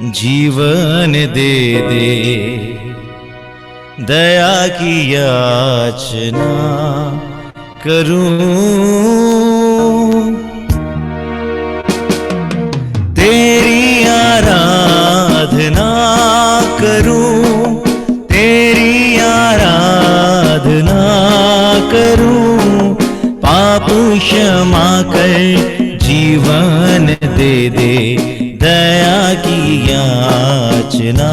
जीवन दे दे, दया की याचना करूं, तेरी आराधना करूं, तेरी आराधना करूं, पाप क्षमा कर जीवन दे दे, दया की याचना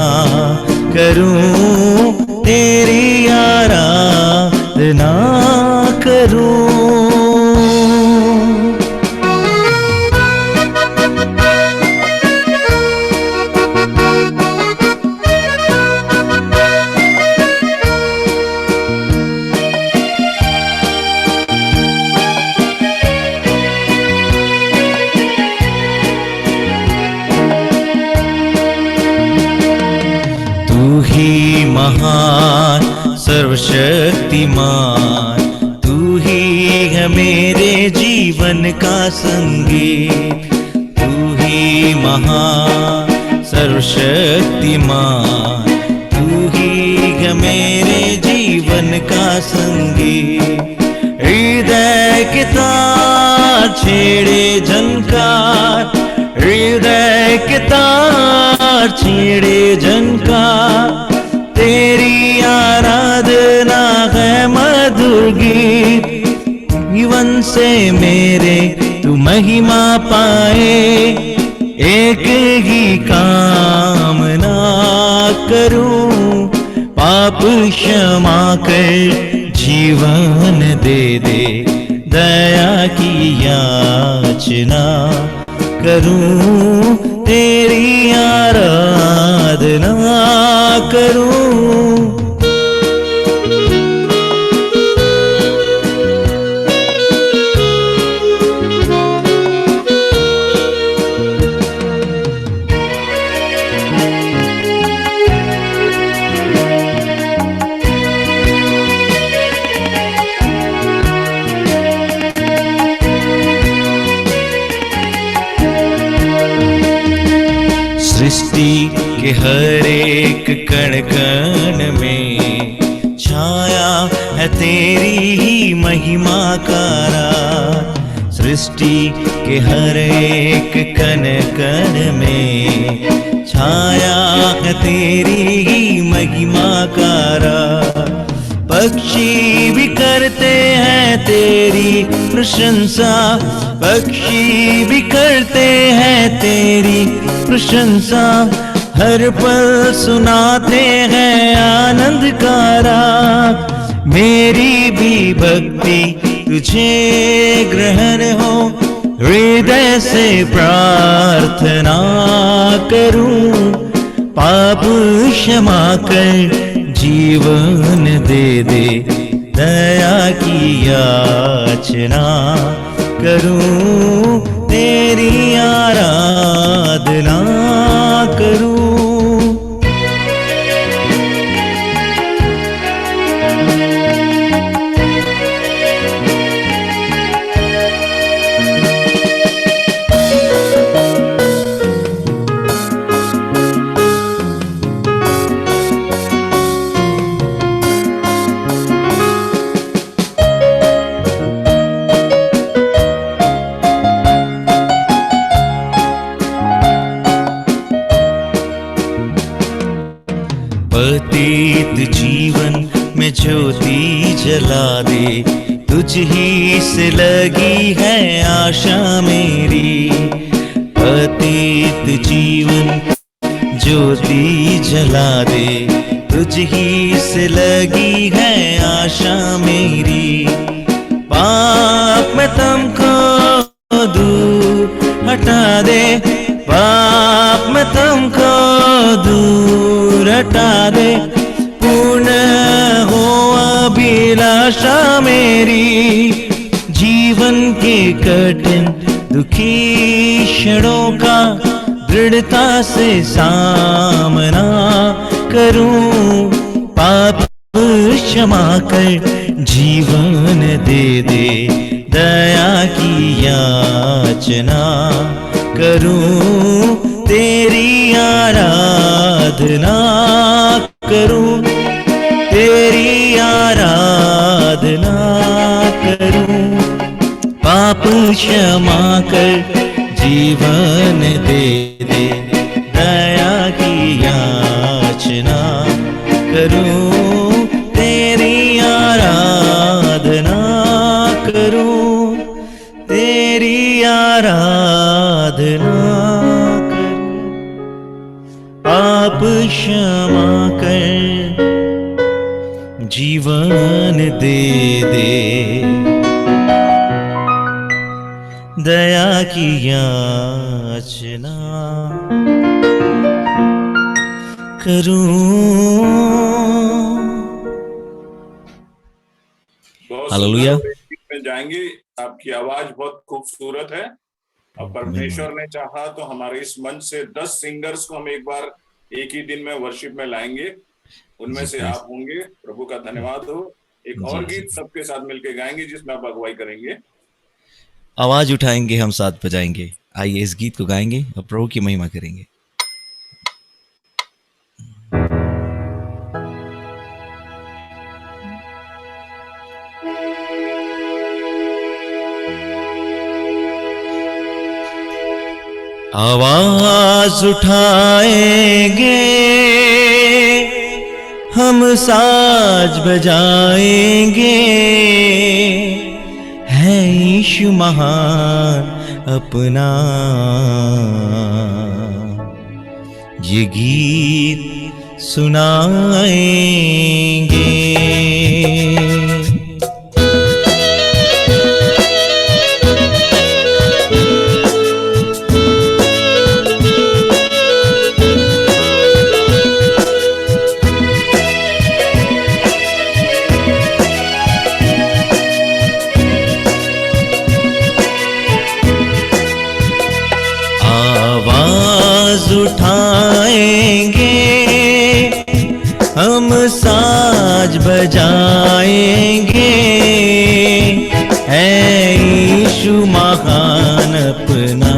करूं, तेरी आराधना करूं। तू ही महान सर्वशक्तिमान, तू ही है मेरे जीवन का संगीत, तू ही महान सर्वशक्तिमान, तू ही है मेरे जीवन का संगीत। हृदय के तार छेड़े झनकार, हृदय के तार छेड़े झनकार, तेरी आराधना है मधुर गीत, जीवन से मेरे तू महिमा पाए, एक ही कामना करूं, पाप क्षमा कर जीवन दे दे, दया की याचना करूं, तेरी आराधना करूं। सृष्टि के हर एक कण कण में छाया है तेरी ही महिमा का राज, सृष्टि के हर एक कण कण में छाया है तेरी ही महिमा का राज। पक्षी भी करते हैं तेरी प्रशंसा, पक्षी भी करते हैं तेरी प्रशंसा, हर पल सुनाते हैं आनंद का राग। मेरी भी भक्ति तुझे ग्रहण हो, हृदय से प्रार्थना करूं, पाप क्षमा कर जीवन दे दे, दया की याचना करूं, तेरी आराधना करूं। पतित जीवन में ज्योति जला दे, तुझ ही से लगी है आशा मेरी। पतित जीवन ज्योति जला दे, तुझ ही से लगी है आशा मेरी। पाप में तुमको दूर हटा दे, पाप में तुमको दूर हटा दे, पूर्ण हो अभिलाषा मेरी। जीवन के कठिन दुखी क्षणों का दृढ़ता से सामना करूं, पाप क्षमा कर जीवन दे दे, दया की याचना करूं, तेरी आराधना करूं, तेरी आराधना करूं। पाप क्षमा कर जीवन दे दे, दया की याचना करूं, तेरी आराधना करूं, तेरी आराधना करूं। पाप क्षमा कर जीवन दे दे, दया की याचना करूं। हालेलुया। में जाएंगे। आपकी आवाज बहुत खूबसूरत है। अब परमेश्वर ने चाहा तो हमारे इस मंच से 10 सिंगर्स को हम एक बार एक ही दिन में वर्शिप में लाएंगे। उनमें से आप होंगे। प्रभु का धन्यवाद हो। एक और गीत सबके साथ मिलकर गाएंगे जिसमें आप अगुवाई करेंगे। आवाज उठाएंगे, हम साथ बजाएंगे। आइए इस गीत को गाएंगे और प्रभु की महिमा करेंगे। आवाज उठाएंगे, हम साज बजाएंगे, है यीशु महान अपना। ये गीत सुनाएंगे। उठाएंगे, हम साज बजाएंगे, है यीशु महान अपना।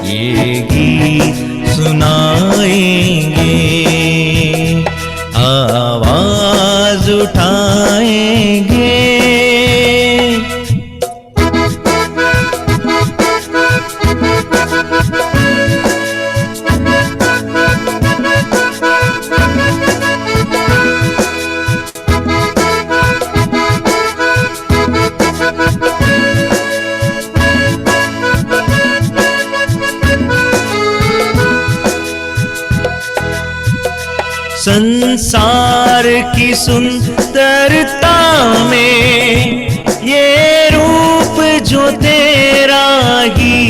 ये गीत सुनाएंगे, आवाज उठाएंगे। संसार की सुंदरता में ये रूप जो तेरा ही,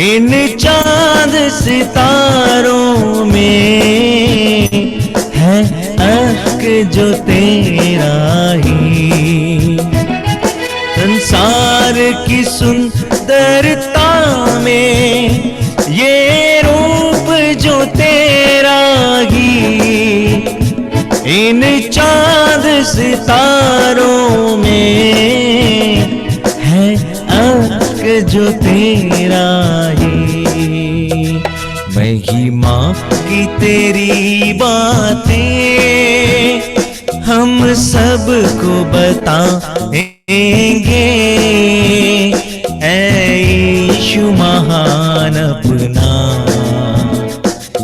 इन चांद सितारों में है अश्क जो तेरा ही। संसार की सुंदरता में ये रूप जो तेरा ही, इन चांद सितारों में है अश्क जो तेरा ही। महिमा की तेरी बातें हम सबको बताएंगे, ऐ यीशु महान अपना।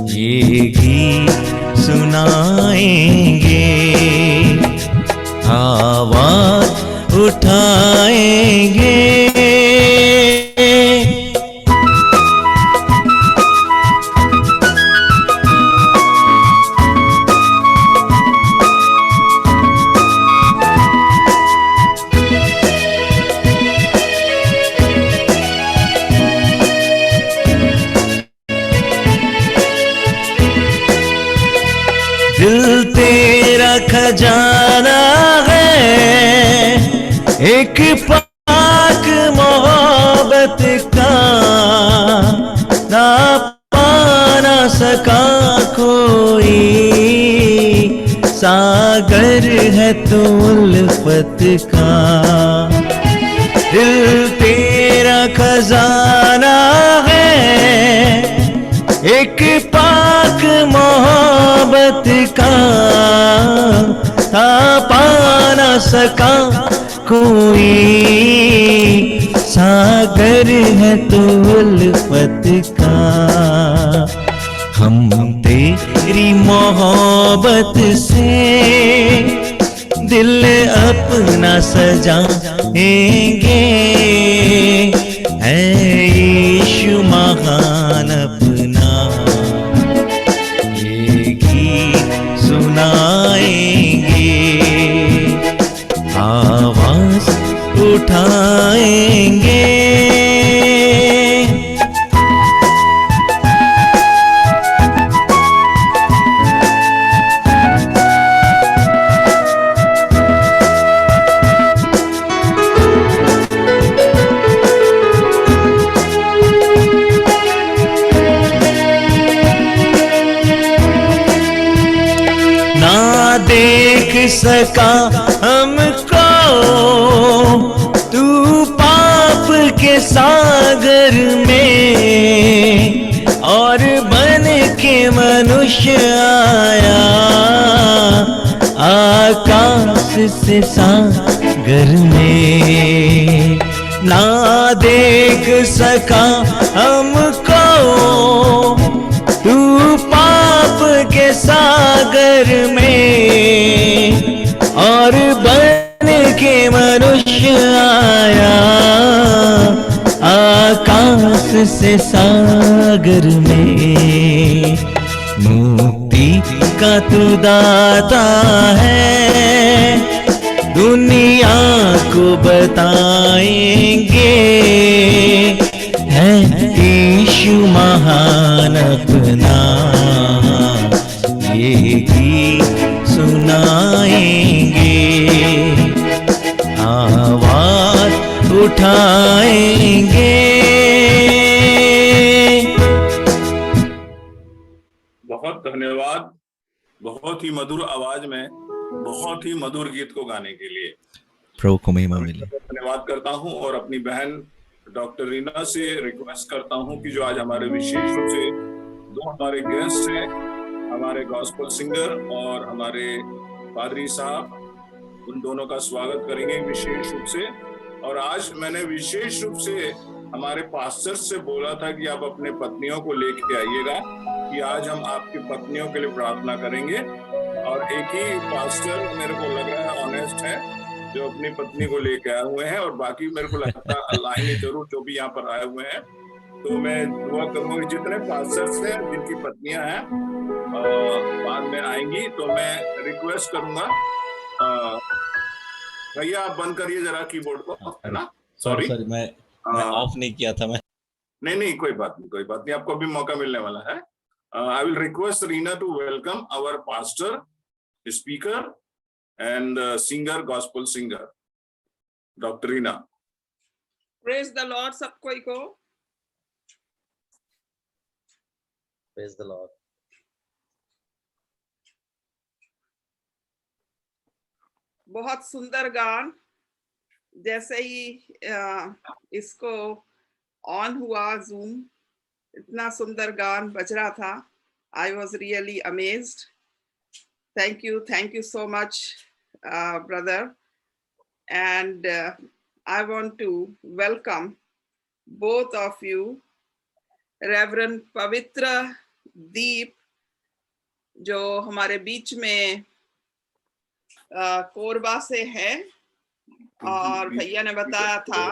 ये गीत सुनाएंगे, आवाज उठाएंगे। दिल तेरा खजाना है, एक पाक मोहब्बत का, ना पाना सका कोई सागर है तो उल्फत का। दिल तेरा खजाना है, एक पाक मोहब्बत का, था पा ना सका कोई, सागर है तो उल्फत का। हम तेरी मोहब्बत से दिल अपना सजाएंगे, है यीशु महान अपना, ये गीत सुनाएंगे, आवाज उठाएंगे। देख सका हमको तू पाप के सागर में, और बन के मनुष्य आया आकाश से सागर में। ना देख सका हमको तू पाप के सागर में, और बन के मनुष्य आया आकाश से सागर में। मुक्ति का तू दाता है, दुनिया को बताएंगे, है यीशु महान अपना, ये गीत सुनाएंगे, आवाज उठाएंगे। बहुत धन्यवाद, बहुत ही मधुर आवाज में बहुत ही मधुर गीत को गाने के लिए प्रभु को महिमा मिले। धन्यवाद करता हूं और अपनी बहन डॉक्टर रीना से रिक्वेस्ट करता हूं कि जो आज हमारे विशेष रूप से दो हमारे गेस्ट हैं, हमारे गॉस्पेल सिंगर और हमारे पादरी साहब, उन दोनों का स्वागत करेंगे विशेष रूप से। और आज मैंने विशेष रूप से हमारे पास्टर से बोला था कि आप अपने पत्नियों को लेके आइएगा, कि आज हम आपकी पत्नियों के लिए प्रार्थना करेंगे। और एक ही पास्टर मेरे को लग रहा है ऑनेस्ट है जो अपनी पत्नी को लेके आए हुए हैं, और बाकी मेरे को लगता है लाएंगे जरूर जो भी यहाँ पर आए हुए हैं। तो मैं दुआ करूंगा जितने पास्टर्स हैं जिनकी पत्नियां हैं बाद में आएंगी, तो मैं रिक्वेस्ट करूंगा भैया आप बंद करिए जरा कीबोर्ड को, है ना। सॉरी मैं ऑफ नहीं किया था। मैं नहीं कोई बात नहीं, आपको अभी मौका मिलने वाला है। I will request Reena to welcome our pastor, speaker and singer, gospel singer, Dr. Reena. Praise the Lord सब कोई को। Praise the Lord. बहुत सुंदर गान, जैसे ही इसको ऑन हुआ जूम, इतना सुंदर गान बज रहा था। I was really amazed. Thank you so much, brother. And I want to welcome both of you, Reverend पवित्र दीप, जो हमारे बीच में कोरबा से है, और भैया ने बताया था,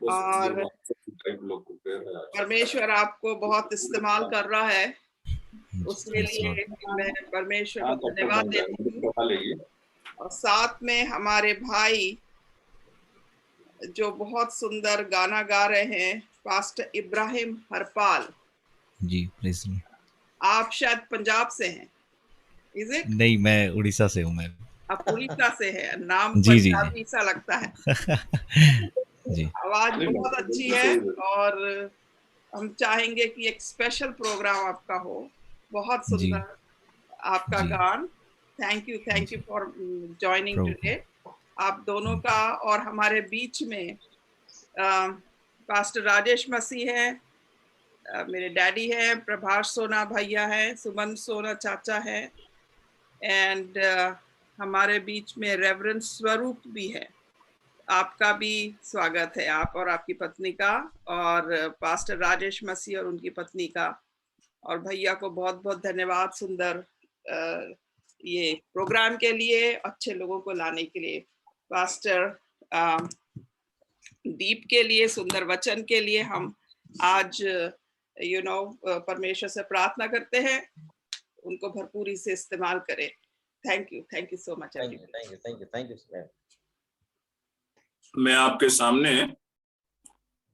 और परमेश्वर आपको बहुत इस्तेमाल कर रहा है, उसके लिए मैं परमेश्वर को धन्यवाद देती हूँ। और साथ में हमारे भाई जो बहुत सुंदर गाना गा रहे हैं, पास्टर इब्राहिम हरपाल जी। प्लीज, आप शायद पंजाब से हैं, इज इट? नहीं, मैं उड़ीसा से हूँ। मैं आप उड़ीसा से है, नाम जी पंजाबी सा लगता है। जी, आवाज बहुत अच्छी है, और हम चाहेंगे कि एक स्पेशल प्रोग्राम आपका हो। बहुत सुंदर आपका गान। Thank you for joining today. आप दोनों का और हमारे बीच में पास्टर राजेश मसीह हैं, मेरे डैडी हैं, प्रभाष सोना भैया हैं, सुमन सोना चाचा हैं, एंड हमारे बीच में रेवरेंड स्वरूप भी है। आपका भी स्वागत है, आप और आपकी पत्नी का, और पास्टर राजेश मसीह और उनकी पत्नी का, और भैया को बहुत बहुत धन्यवाद सुंदर ये प्रोग्राम के लिए, अच्छे लोगों को लाने के लिए, पास्टर दीप के लिए, सुंदर वचन के लिए हम आज परमेश्वर से प्रार्थना करते हैं उनको भरपूरी से इस्तेमाल करें। Thank you so much. Thank you sir. मैं आपके सामने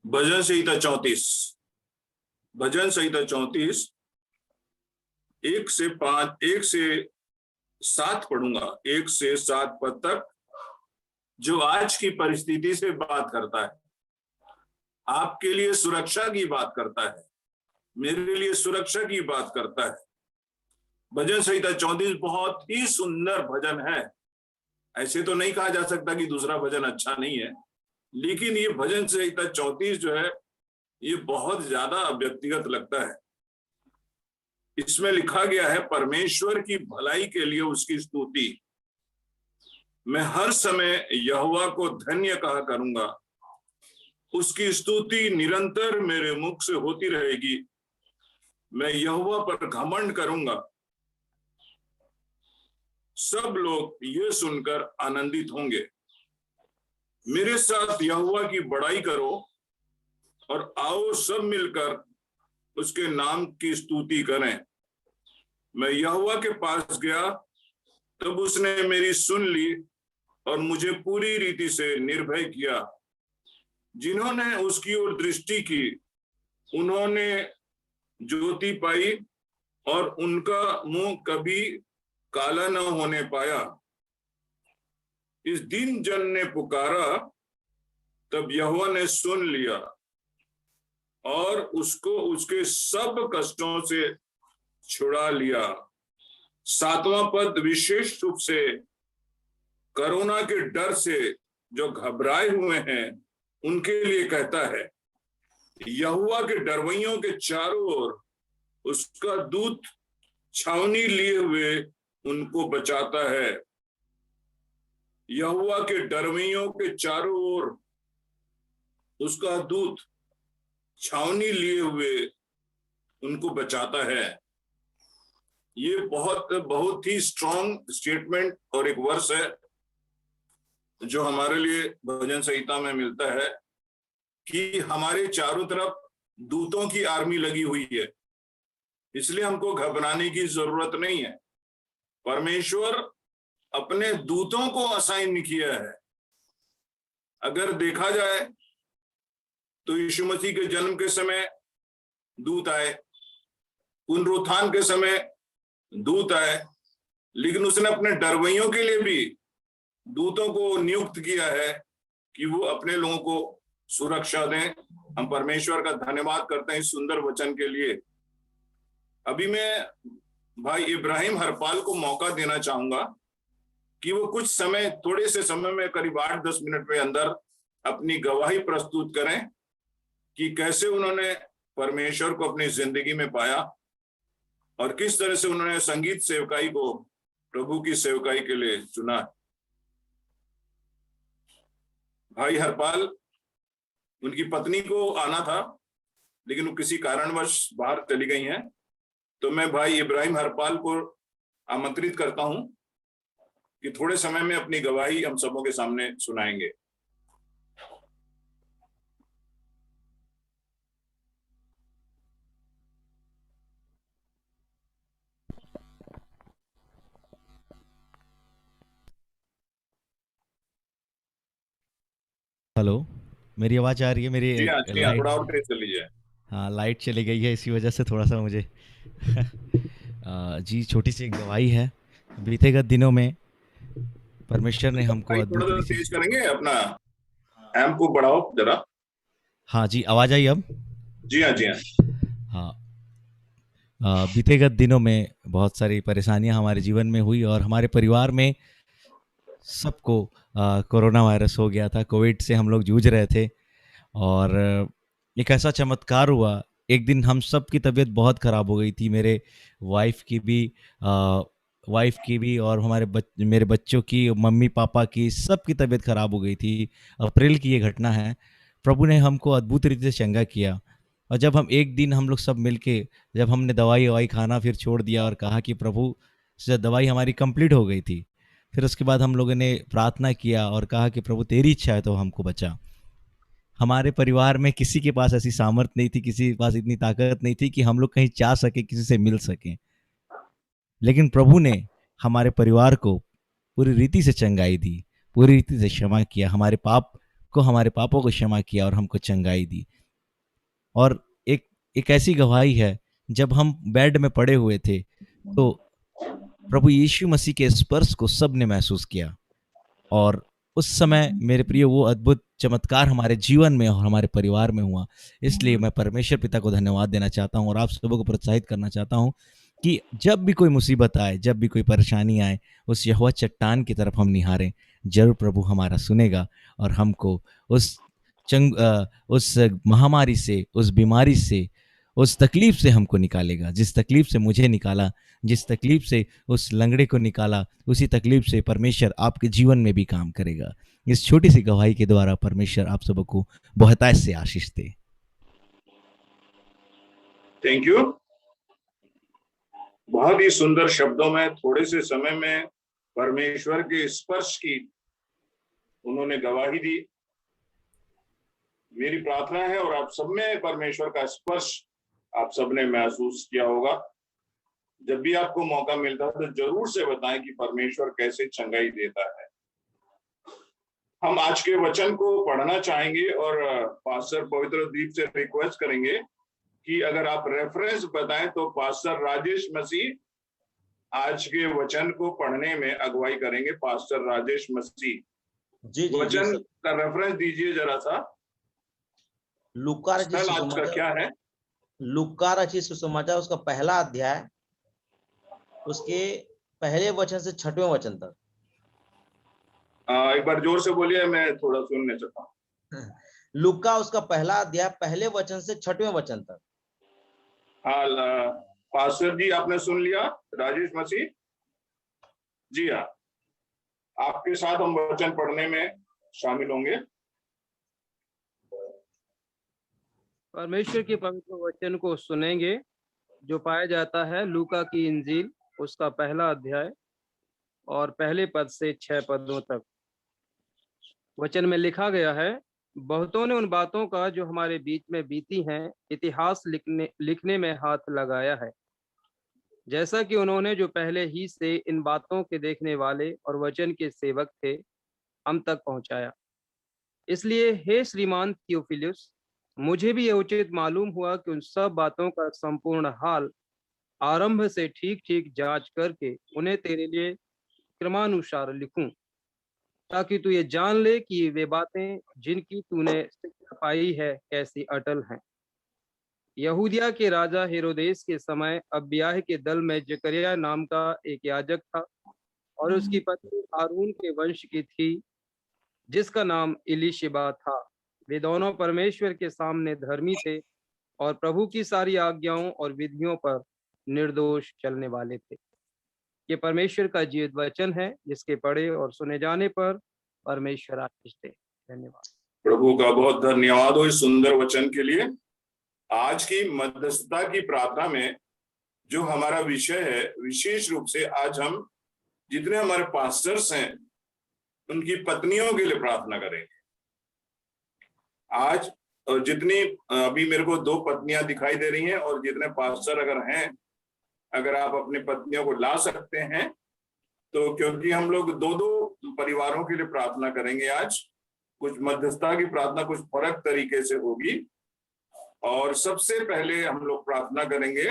भजन संहिता 34 1 से 7 पढ़ूंगा, 1 से 7 पद तक, जो आज की परिस्थिति से बात करता है, आपके लिए सुरक्षा की बात करता है, मेरे लिए सुरक्षा की बात करता है। भजन संहिता 34 बहुत ही सुंदर भजन है। ऐसे तो नहीं कहा जा सकता कि दूसरा भजन अच्छा नहीं है, लेकिन ये भजन संहिता 34 जो है ये बहुत ज्यादा व्यक्तिगत लगता है। इसमें लिखा गया है, परमेश्वर की भलाई के लिए उसकी स्तुति, मैं हर समय यहोवा को धन्य कहा करूंगा, उसकी स्तुति निरंतर मेरे मुख से होती रहेगी, मैं यहोवा पर घमंड करूंगा, सब लोग ये सुनकर आनंदित होंगे। मेरे साथ यहोवा की बड़ाई करो और आओ सब मिलकर उसके नाम की स्तुति करें। मैं यहोवा के पास गया, तब उसने मेरी सुन ली और मुझे पूरी रीति से निर्भय किया। जिन्होंने उसकी ओर दृष्टि की उन्होंने ज्योति पाई और उनका मुंह कभी काला न होने पाया। इस दीन जन ने पुकारा, तब यहोवा ने सुन लिया और उसको उसके सब कष्टों से छुड़ा लिया। 7वां पद विशेष रूप से कोरोना के डर से जो घबराए हुए हैं उनके लिए कहता है, यहोवा के डरवैयों के चारों ओर उसका दूत छावनी लिए हुए उनको बचाता है। यहोवा के डरवैयों के चारों ओर उसका दूत छावनी लिए हुए उनको बचाता है। ये बहुत ही स्ट्रॉन्ग स्टेटमेंट और एक वर्स है जो हमारे लिए भजन संहिता में मिलता है कि हमारे चारों तरफ दूतों की आर्मी लगी हुई है, इसलिए हमको घबराने की जरूरत नहीं है। परमेश्वर अपने दूतों को असाइन किया है। अगर देखा जाए तो यीशु मसीह के जन्म के समय दूत आए, पुनरुत्थान के समय दूत आए, लेकिन उसने अपने डरवैयों के लिए भी दूतों को नियुक्त किया है कि वो अपने लोगों को सुरक्षा दें। हम परमेश्वर का धन्यवाद करते हैं इस सुंदर वचन के लिए। अभी मैं भाई इब्राहिम हरपाल को मौका देना चाहूंगा कि वो कुछ समय, थोड़े से समय में, करीब 8-10 मिनट में अंदर अपनी गवाही प्रस्तुत करें कि कैसे उन्होंने परमेश्वर को अपनी जिंदगी में पाया और किस तरह से उन्होंने संगीत सेवकाई को प्रभु की सेवकाई के लिए चुना। भाई हरपाल, उनकी पत्नी को आना था लेकिन वो किसी कारणवश बाहर चली गई हैं, तो मैं भाई इब्राहिम हरपाल को आमंत्रित करता हूं कि थोड़े समय में अपनी गवाही हम सबों के सामने सुनाएंगे। हेलो, मेरी आवाज आ रही है? मेरी जी हाँ, थोड़ा और तेज चलिए। हाँ, लाइट चली गई है, इसी वजह से थोड़ा सा मुझे जी, छोटी सी एक गवाही है। बीते गए दिनों में परमेश्वर ने हमको अद्भुत थोड़ा तेज करेंगे, अपना एम्प को बढ़ाओ जरा। हाँ जी, आवाज आई अब? जी हाँ, जी हाँ। बीते गए दिनों में बहुत सारी परेशानियां हमारे जीवन में हुई और हमारे परिवार में सबको कोरोना वायरस हो गया था। कोविड से हम लोग जूझ रहे थे और एक ऐसा चमत्कार हुआ, एक दिन हम सब की तबीयत बहुत ख़राब हो गई थी, मेरे वाइफ़ की भी और मेरे बच्चों की, मम्मी-पापा की, सबकी तबीयत ख़राब हो गई थी। अप्रैल की ये घटना है। प्रभु ने हमको अद्भुत रीति से चंगा किया और जब हम एक दिन हम लोग सब मिलके जब हमने दवाई-ववाई खाना फिर छोड़ दिया और कहा कि प्रभु से दवाई हमारी कंप्लीट हो गई थी। फिर उसके बाद हम लोगों ने प्रार्थना किया और कहा कि प्रभु तेरी इच्छा है तो हमको बचा। हमारे परिवार में किसी के पास ऐसी सामर्थ्य नहीं थी, किसी के पास इतनी ताकत नहीं थी कि हम लोग कहीं जा सके, किसी से मिल सकें। लेकिन प्रभु ने हमारे परिवार को पूरी रीति से चंगाई दी, पूरी रीति से क्षमा किया, हमारे पापों को क्षमा किया और हमको चंगाई दी। और एक ऐसी गवाही है, जब हम बेड में पड़े हुए थे, तो प्रभु यीशु मसीह के स्पर्श को सबने महसूस किया और उस समय मेरे प्रिय वो अद्भुत चमत्कार हमारे जीवन में और हमारे परिवार में हुआ। इसलिए मैं परमेश्वर पिता को धन्यवाद देना चाहता हूँ और आप सबों को प्रोत्साहित करना चाहता हूँ कि जब भी कोई मुसीबत आए, जब भी कोई परेशानी आए, उस यहोवा चट्टान की तरफ हम निहारें, जरूर प्रभु हमारा सुनेगा और हमको उस महामारी से, उस बीमारी से, उस तकलीफ से हमको निकालेगा। जिस तकलीफ से मुझे निकाला, जिस तकलीफ से उस लंगड़े को निकाला, उसी तकलीफ से परमेश्वर आपके जीवन में भी काम करेगा। इस छोटी सी गवाही के द्वारा परमेश्वर आप सबको बहुतायत से आशीष दे। Thank you. बहुत ही सुंदर शब्दों में थोड़े से समय में परमेश्वर के स्पर्श की उन्होंने गवाही दी। मेरी प्रार्थना है और आप सब में परमेश्वर का स्पर्श आप सबने महसूस किया होगा। जब भी आपको मौका मिलता है तो जरूर से बताएं कि परमेश्वर कैसे चंगाई देता है। हम आज के वचन को पढ़ना चाहेंगे और पास्टर पवित्र दीप से रिक्वेस्ट करेंगे कि अगर आप रेफरेंस बताएं तो पास्टर राजेश मसीह आज के वचन को पढ़ने में अगुवाई करेंगे। पास्टर राजेश मसीह जी वचन का रेफरेंस दीजिए जरा सा। लूका आज का क्या है? लूका रचित सुसमाचार उसका पहला अध्याय, उसके पहले वचन से 6वें वचन तक। एक बार जोर से बोलिए, मैं थोड़ा सुनने चाहता हूँ। लूका उसका पहला अध्याय पहले वचन से 6वें वचन तक। हाँ पास्टर जी, आपने सुन लिया राजेश मसीह जी। हाँ, आपके साथ हम वचन पढ़ने में शामिल होंगे। परमेश्वर के पवित्र वचन को सुनेंगे जो पाया जाता है लूका की इंजील उसका पहला अध्याय और पहले पद से 6 पदों तक। वचन में लिखा गया है, बहुतों ने उन बातों का जो हमारे बीच में बीती हैं इतिहास लिखने में हाथ लगाया है, जैसा कि उन्होंने जो पहले ही से इन बातों के देखने वाले और वचन के सेवक थे हम तक पहुंचाया। इसलिए हे श्रीमान थियोफिलुस, मुझे भी यह उचित मालूम हुआ कि उन सब बातों का संपूर्ण हाल आरंभ से ठीक ठीक जांच करके उन्हें तेरे लिए क्रमानुसार लिखूं, ताकि तू ये जान ले कि वे बातें जिनकी तूने शिक्षा पाई है कैसी अटल हैं। यहूदिया के राजा हेरोदेस के समय अबिय्याह के दल में जकरिया नाम का एक याजक था और उसकी पत्नी हारून के वंश की थी, जिसका नाम इलीशिबा था। वे दोनों परमेश्वर के सामने धर्मी थे और प्रभु की सारी आज्ञाओं और विधियों पर निर्दोष चलने वाले थे। ये परमेश्वर का जीवित वचन है, जिसके पढ़े और सुने जाने पर परमेश्वर आशीष दे। धन्यवाद। प्रभु का बहुत धन्यवाद हो इस सुंदर वचन के लिए। आज की मध्यस्थता की प्रार्थना में जो हमारा विषय है, विशेष रूप से आज हम जितने हमारे पास्टर्स हैं उनकी पत्नियों के लिए प्रार्थना करेंगे। आज जितनी अभी मेरे को 2 पत्नियां दिखाई दे रही हैं और जितने पास्टर अगर हैं, अगर आप अपनी पत्नियों को ला सकते हैं तो, क्योंकि हम लोग 2 परिवारों के लिए प्रार्थना करेंगे आज। कुछ मध्यस्थता की प्रार्थना कुछ फर्क तरीके से होगी और सबसे पहले हम लोग प्रार्थना करेंगे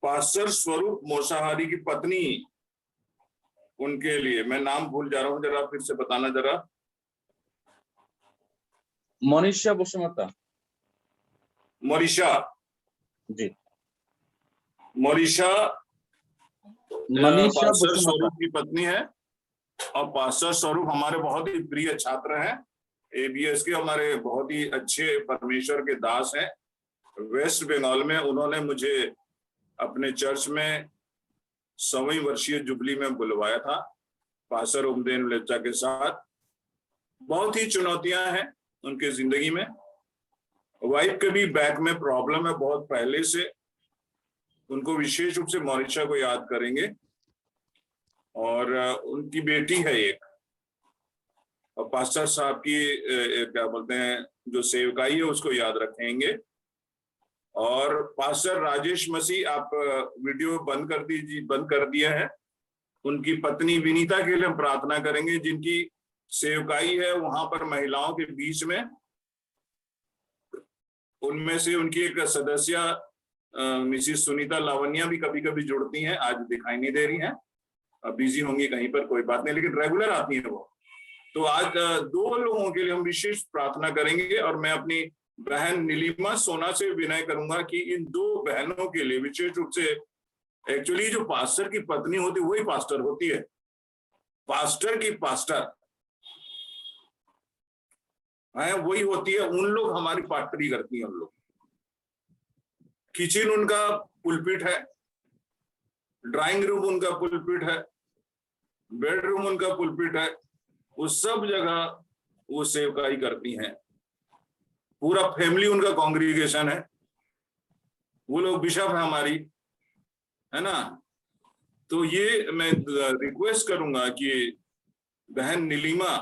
पास्टर स्वरूप मोसाहारी की पत्नी, उनके लिए। मैं नाम भूल जा रहा हूँ, जरा फिर से बताना जरा। मनीषा बसुमता। मोरिशा जी, मोरिशा मनीषा पास्टर स्वरूप की पत्नी है और पास्टर स्वरूप हमारे बहुत ही प्रिय छात्र हैं ABS के हमारे बहुत ही अच्छे परमेश्वर के दास हैं वेस्ट बंगाल में। उन्होंने मुझे अपने चर्च में 100वीं वर्षीय जुबली में बुलवाया था पास्टर उमदेन लेचा के साथ। बहुत ही चुनौतियां हैं उनके जिंदगी में। वाइफ के भी बैक में प्रॉब्लम है बहुत पहले से। उनको विशेष रूप से मॉरिशा को याद करेंगे। और उनकी बेटी है एक, और पास्टर साहब की क्या बोलते हैं जो सेवकाई है उसको याद रखेंगे। और पास्टर राजेश मसीह, आप वीडियो बंद कर दिया है। उनकी पत्नी विनीता के लिए हम प्रार्थना करेंगे, जिनकी सेवकाई है वहां पर महिलाओं के बीच में। उनमें से उनकी एक सदस्य मिसिस सुनीता लावण्या भी कभी कभी जुड़ती हैं, आज दिखाई नहीं दे रही हैं, बिजी होंगी कहीं पर, कोई बात नहीं, लेकिन रेगुलर आती हैं वो। तो आज 2 लोगों के लिए हम विशेष प्रार्थना करेंगे। और मैं अपनी बहन नीलिमा सोना से विनय करूंगा कि इन 2 बहनों के लिए विशेष रूप से, एक्चुअली जो पास्टर की पत्नी होती है वही पास्टर होती है, पास्टर की पास्टर है वही होती है। उन लोग हमारी पास्टरी करती हैं। उन लोग किचन उनका पुलपिट है, ड्राइंग रूम उनका पुलपिट है, बेडरूम उनका पुलपिट है, उस सब जगह वो सेवकाई करती हैं। पूरा फैमिली उनका कांग्रीगेशन है। वो लोग बिशप है हमारी, है ना। तो ये मैं रिक्वेस्ट करूंगा कि बहन नीलिमा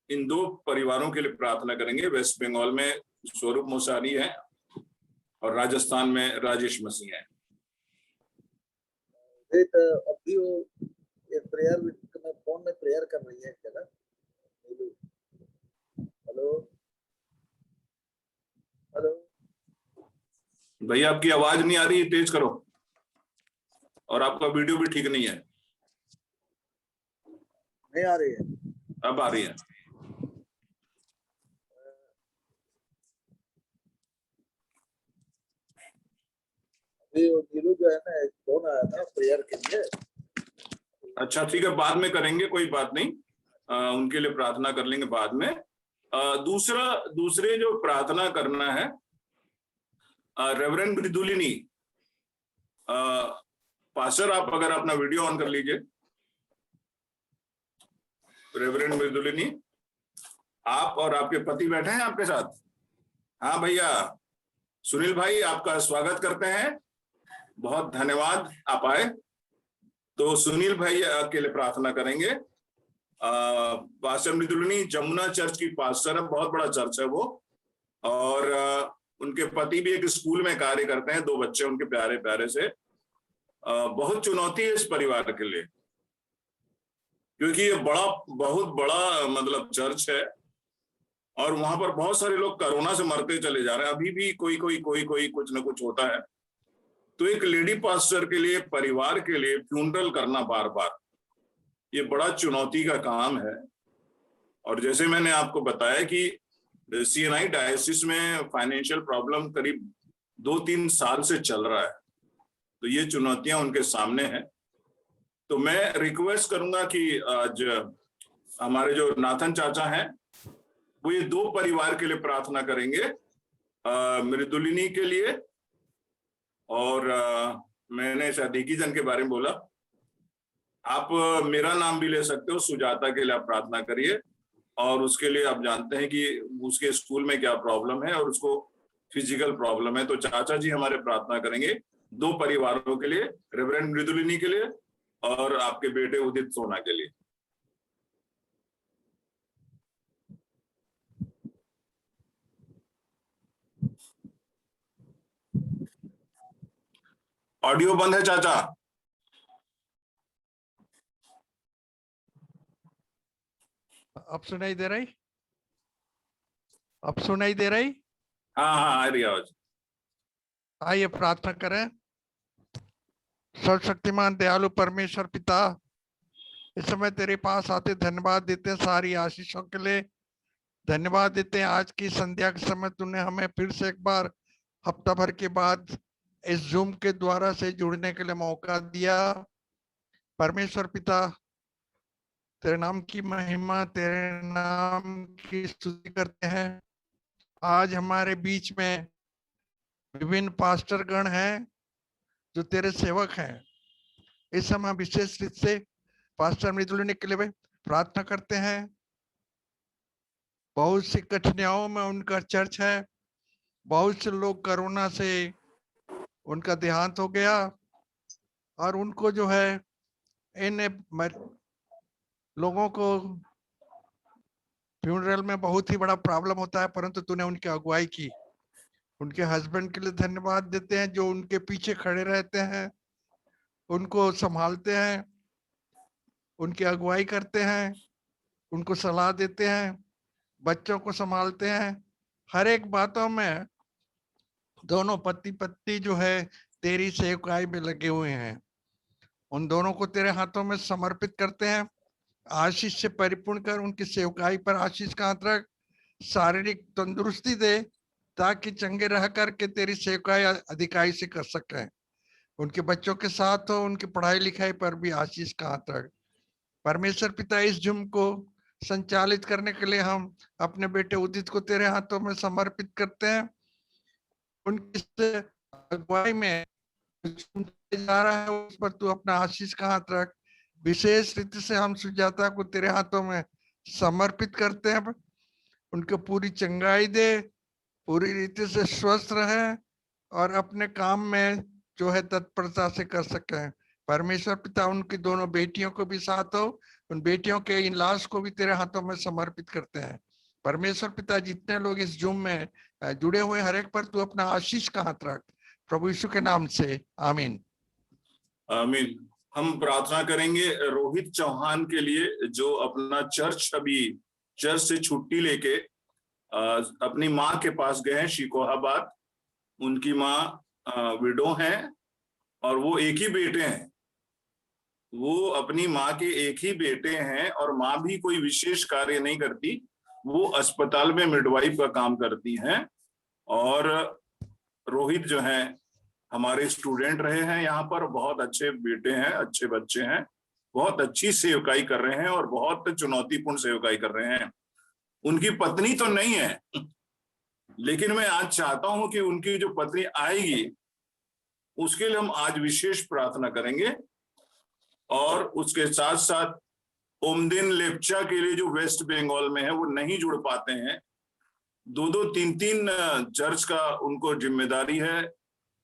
इन 2 परिवारों के लिए प्रार्थना करेंगे। वेस्ट बंगाल में स्वरूप मोसारी है और राजस्थान में राजेश मसीह है। अभी वो एक प्रेयर में फोन में प्रेयर कर रही है एक जगह। हेलो हेलो भैया आपकी आवाज नहीं आ रही, तेज करो। और आपका वीडियो भी ठीक नहीं है। नहीं आ रही है? अब आ रही है। अभी वो नीलू जो है ना, एक फोन आया था प्रेयर के लिए। अच्छा ठीक है, बाद में करेंगे, कोई बात नहीं। उनके लिए प्रार्थना कर लेंगे बाद में। दूसरे जो प्रार्थना करना है, रेवरेंड मृदुलिनी, पास्टर आप अगर अपना वीडियो ऑन कर लीजिए। रेवरेंड मृदुलिनी, आप और आपके पति बैठे हैं आपके साथ? हाँ भैया, सुनील भाई आपका स्वागत करते हैं, बहुत धन्यवाद आप आए। तो सुनील भाई के लिए प्रार्थना करेंगे। पास्टर मृदुलिनी जमुना चर्च की पास्टर है, बहुत बड़ा चर्च है वो। और उनके पति भी एक स्कूल में कार्य करते हैं, 2 बच्चे उनके प्यारे प्यारे से। बहुत चुनौती है इस परिवार के लिए, क्योंकि ये बहुत बड़ा मतलब चर्च है और वहां पर बहुत सारे लोग कोरोना से मरते चले जा रहे हैं। अभी भी कोई कुछ ना कुछ होता है। तो एक लेडी पास्टर के लिए, परिवार के लिए फ्यूनरल करना बार बार, ये बड़ा चुनौती का काम है। और जैसे मैंने आपको बताया कि CNI डायसिस में फाइनेंशियल प्रॉब्लम करीब 2-3 साल से चल रहा है। तो ये चुनौतियां उनके सामने हैं। तो मैं रिक्वेस्ट करूंगा कि आज हमारे जो नाथन चाचा हैं वो ये 2 परिवार के लिए प्रार्थना करेंगे, मृदुलिनी के लिए और मैंने शादीकी जन के बारे में बोला। आप मेरा नाम भी ले सकते हो, सुजाता के लिए आप प्रार्थना करिए। और उसके लिए आप जानते हैं कि उसके स्कूल में क्या प्रॉब्लम है और उसको फिजिकल प्रॉब्लम है। तो चाचा जी हमारे प्रार्थना करेंगे 2 परिवारों के लिए, रेवरेंड मृदुलिनी के लिए और आपके बेटे उदित सोना के लिए। ऑडियो बंद है चाचा। अब सुनाई दे रही? अब सुनाई दे रही? हाँ आ रही आवाज। आइए प्रार्थना करें। सर्वशक्तिमान दयालु परमेश्वर पिता, इस समय तेरे पास आते धन्यवाद देते हैं सारी आशीषों के लिए। धन्यवाद देते हैं आज की संध्या के समय तूने हमें फिर से एक बार हफ्ता भर के बाद इस जूम के द्वारा से जुड़ने के लिए मौका दिया। परमेश्वर पिता, तेरे नाम की महिमा, तेरे नाम की स्तुति करते हैं। आज हमारे बीच में विभिन्न पास्टर गण हैं जो तेरे सेवक हैं। इस समय विशेष रूप से पास्टर मृदुलिनी के लिए प्रार्थना करते हैं। बहुत सी कठिनाइयों में उनका चर्च है। बहुत से लोग कोरोना से उनका देहांत हो गया और उनको जो है इन लोगों को फ्यूनरल में बहुत ही बड़ा प्रॉब्लम होता है, परंतु तूने उनकी अगुवाई की। उनके हस्बैंड के लिए धन्यवाद देते हैं जो उनके पीछे खड़े रहते हैं, उनको संभालते हैं, उनकी अगुवाई करते हैं, उनको सलाह देते हैं, बच्चों को संभालते हैं। हर एक बातों में दोनों पति पत्नी जो है तेरी सेवकाई में लगे हुए हैं। उन दोनों को तेरे हाथों में समर्पित करते हैं। आशीष से परिपूर्ण कर, उनकी सेवकाई पर आशीष का हाथ रख, शारीरिक तंदुरुस्ती दे ताकि चंगे रह करके तेरी सेवकाई अधिकाई से कर सकें। उनके बच्चों के साथ हो, उनकी पढ़ाई लिखाई पर भी आशीष का हाथ रख। परमेश्वर पिता, इस जूम को संचालित करने के लिए हम अपने बेटे उदित को तेरे हाथों में समर्पित करते हैं। उनकी अगुवाई में जा रहा है उस पर तू अपना आशीष का हाथ रख। विशेष रीति से हम सुजाता को तेरे हाथों में समर्पित करते हैं। उनको पूरी चंगाई दे, पूरी रीति से स्वस्थ रहे और अपने काम में जो है तत्परता से कर सके। परमेश्वर पिता, उनकी दोनों बेटियों को भी साथ हो। उन बेटियों के इन लाश को भी तेरे हाथों में समर्पित करते हैं। परमेश्वर पिता, जितने लोग इस जूम में जुड़े हुए हर एक पर तू अपना आशीष का हाथ रख, प्रभु यीशु के नाम से, आमीन। आमीन। हम प्रार्थना करेंगे रोहित चौहान के लिए जो अपना चर्च अभी चर्च से छुट्टी लेके अपनी माँ के पास गए हैं शिकोहाबाद। उनकी माँ विडो हैं और वो एक ही बेटे हैं। वो अपनी माँ के एक ही बेटे हैं और माँ भी कोई विशेष कार्य नहीं करती। वो अस्पताल में मिडवाइफ का काम करती हैं। और रोहित जो है हमारे स्टूडेंट रहे हैं यहाँ पर। बहुत अच्छे बेटे हैं, अच्छे बच्चे हैं, बहुत अच्छी सेवकाई कर रहे हैं और बहुत चुनौतीपूर्ण सेवकाई कर रहे हैं। उनकी पत्नी तो नहीं है, लेकिन मैं आज चाहता हूं कि उनकी जो पत्नी आएगी उसके लिए हम आज विशेष प्रार्थना करेंगे। और उसके साथ साथ ओमदिन लेप्चा के लिए जो वेस्ट बंगाल में है, वो नहीं जुड़ पाते हैं। 2-2, 3-3 चर्च का उनको जिम्मेदारी है।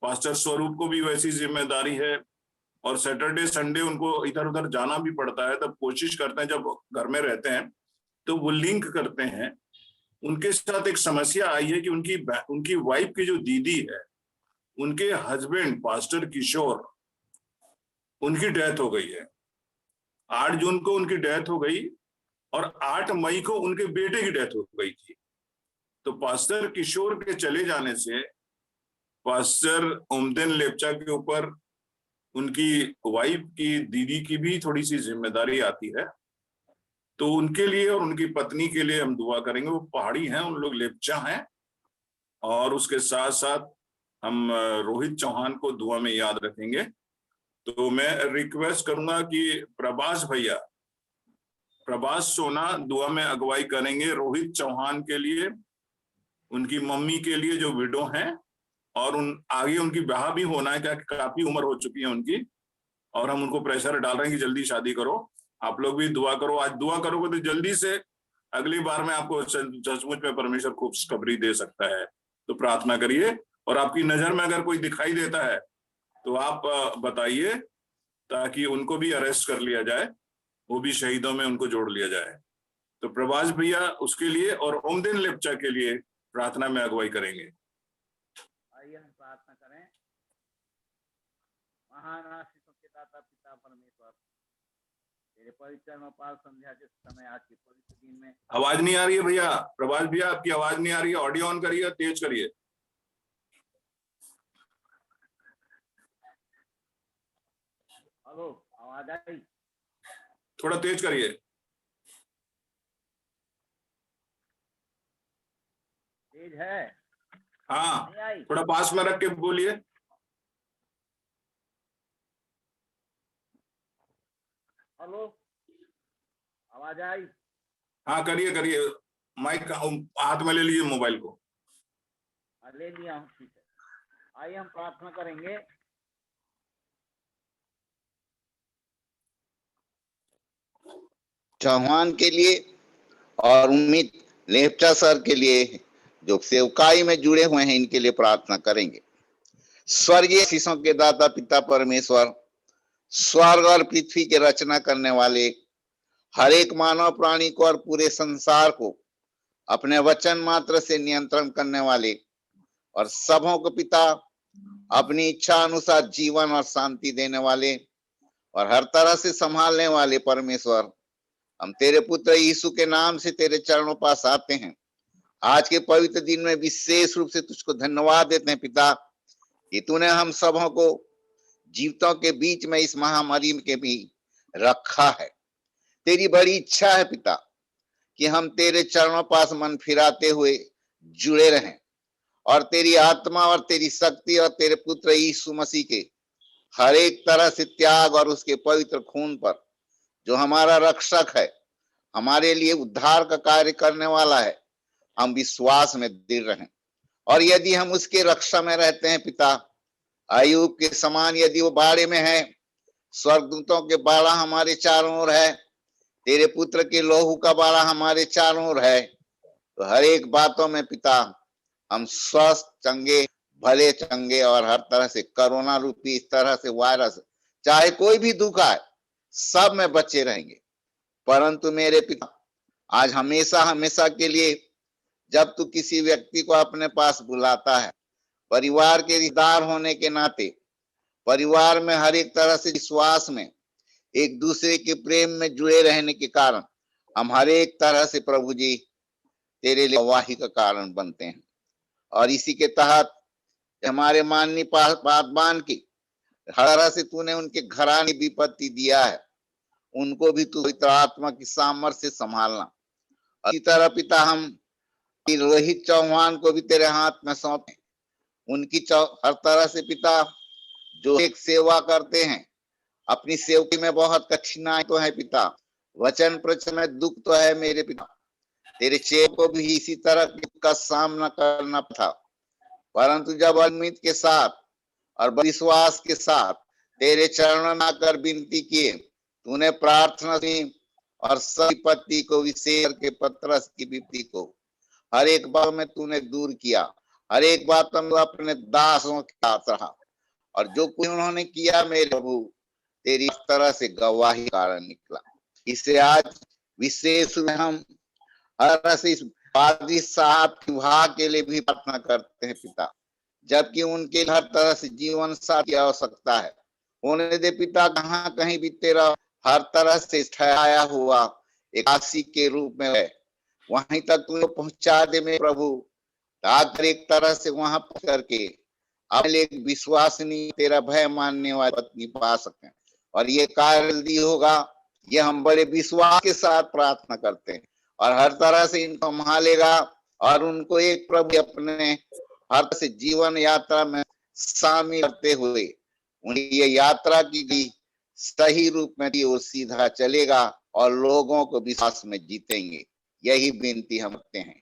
पास्टर स्वरूप को भी वैसी जिम्मेदारी है और सैटरडे संडे उनको इधर उधर जाना भी पड़ता है। तब कोशिश करते हैं, जब घर में रहते हैं तो वो लिंक करते हैं। उनके साथ एक समस्या आई है कि उनकी वाइफ की जो दीदी है, उनके हस्बैंड पास्टर किशोर, उनकी डेथ हो गई है। 8 जून को उनकी डेथ हो गई और 8 मई को उनके बेटे की डेथ हो गई थी। तो पास्टर किशोर के चले जाने से पास्टर ओमदेन लेप्चा के ऊपर उनकी वाइफ की दीदी की भी थोड़ी सी जिम्मेदारी आती है। तो उनके लिए और उनकी पत्नी के लिए हम दुआ करेंगे। वो पहाड़ी हैं, उन लोग लेप्चा हैं। और उसके साथ साथ हम रोहित चौहान को दुआ में याद रखेंगे। तो मैं रिक्वेस्ट करूंगा कि प्रभास सोना दुआ में अगुवाई करेंगे रोहित चौहान के लिए, उनकी मम्मी के लिए जो विडो हैं, और आगे उनकी ब्याह भी होना है, क्या काफी उम्र हो चुकी है उनकी। और हम उनको प्रेशर डाल रहे हैं कि जल्दी शादी करो। आप लोग भी दुआ करो। आज दुआ करोगे तो जल्दी से अगली बार में आपको सचमुच में परमेश्वर खुशखबरी दे सकता है। तो प्रार्थना करिए। और आपकी नजर में अगर कोई दिखाई देता है तो आप बताइए, ताकि उनको भी अरेस्ट कर लिया जाए, वो भी शहीदों में उनको जोड़ लिया जाए। तो प्रभास भैया उसके लिए और ओमदेन लेप्चा के लिए प्रार्थना में अगुवाई करेंगे। आइए हम प्रार्थना करें। महान आशीषों के दाता पिता परमेश्वर, तेरे पवित्र नौपाल संध्या के समय आज के पवित्र दिन में आवाज नहीं आ रही है भैया। प्रभास भैया आपकी आवाज नहीं आ रही है। ऑडियो ऑन करिए, तेज करिए। हेलो, आवाज आई? थोड़ा तेज करिए। तेज है? हाँ, नहीं आई? थोड़ा पास में रख के बोलिए। हेलो, आवाज आई? हाँ करिए करिए, माइक हाथ में ले लीजिए मोबाइल को। ले लिया हूँ, ठीक है। आइए हम प्रार्थना करेंगे। चौहान के लिए और उम्मीद लेपचा सर के लिए जो सेवकाई में जुड़े हुए हैं, इनके लिए प्रार्थना करेंगे। स्वर्गीय शीशों के दाता पिता परमेश्वर, स्वर्ग और पृथ्वी के रचना करने वाले, हर एक मानव प्राणी को और पूरे संसार को अपने वचन मात्र से नियंत्रण करने वाले और सबों को पिता अपनी इच्छा अनुसार जीवन और शांति देने वाले और हर तरह से संभालने वाले परमेश्वर, हम तेरे पुत्र यीशु के नाम से तेरे चरणों पास आते हैं। आज के पवित्र दिन में विशेष रूप से तुझको धन्यवाद देते हैं पिता कि तूने हम सबों को जीवितों के बीच में इस महामारी के भी रखा है। तेरी बड़ी इच्छा है पिता कि हम तेरे चरणों पास मन फिराते हुए जुड़े रहें और तेरी आत्मा और तेरी शक्ति और तेरे पुत्र यीशु मसीह के हर एक तरह से त्याग और उसके पवित्र खून पर, जो हमारा रक्षक है, हमारे लिए उद्धार का कार्य करने वाला है, हम विश्वास में दृढ़ रहें। और यदि हम उसके रक्षा में रहते हैं पिता, अय्यूब के समान यदि वो बाड़े में है, स्वर्गदूतों के बाड़ा हमारे चारों ओर है, तेरे पुत्र के लोहू का बाड़ा हमारे चारों ओर है, तो हर एक बातों में पिता हम स्वस्थ, चंगे, भले चंगे और हर तरह से कोरोना रूपी इस तरह से वायरस, चाहे कोई भी दुख आए, सब में बचे रहेंगे। परंतु मेरे पिता, आज हमेशा हमेशा के लिए जब तू किसी व्यक्ति को अपने पास बुलाता है, परिवार के रिश्तेदार होने के नाते, परिवार में हर एक तरह से विश्वास में, एक दूसरे के प्रेम में जुड़े रहने के कारण हम हर एक तरह से प्रभु जी तेरे लिए गवाही का कारण बनते हैं। और इसी के तहत हमारे माननीय पासवान की हर तरह से तूने उनके घराने विपत्ति दिया है, उनको भी तू पवित्र आत्मा की सामर्थ्य से संभालना। इसी तरह पिता हम रोहित चौहान को भी तेरे हाथ में सौंपे, उनकी हर तरह से पिता जो एक सेवा करते हैं, अपनी सेवकी में बहुत कठिनाई तो है पिता, वचन प्रचार में दुख तो है मेरे पिता, तेरे चेलों को भी इसी तरह का सामना करना था, परंतु जब उम्मीद के साथ और विश्वास के साथ तेरे चरणों में आकर विनती किए, तूने प्रार्थना की और सभी पत्ती को, विशेष करके पतरस की विपत्ति को हर एक बात में तूने दूर किया, हर एक बात में अपने दासों के साथ रहा, और जो कुछ उन्होंने किया मेरे प्रभु तेरी इस तरह से गवाही कारण निकला। इसे आज विशेष में हम हर तरह से इस पादरी साहब की विवाह के लिए भी प्रार्थना करते हैं पिता, जबकि उनके हर तरह से जीवन साथी की आवश्यकता है। होने दे पिता, कहाँ कहीं भी तेरा हर तरह से ठहराया हुआ एक आशी के रूप में है, वहीं तक तू पहुंचा दे मेरे प्रभु, ताकि एक तरह से वहां पहुंच करके अपने एक विश्वासनीय तेरा भय मानने वाली पत्नी पा सकें। और ये कार्य जल्दी होगा, ये हम बड़े विश्वास के साथ प्रार्थना करते हैं, और हर तरह से इनको संभालेगा और उनको एक प्रभु अपने हर तरह से जीवन यात्रा में शामिल करते हुए उन्हें ये यात्रा की गई सही रूप में और सीधा चलेगा और लोगों को विश्वास में जीतेंगे। यही विनती हम करते हैं।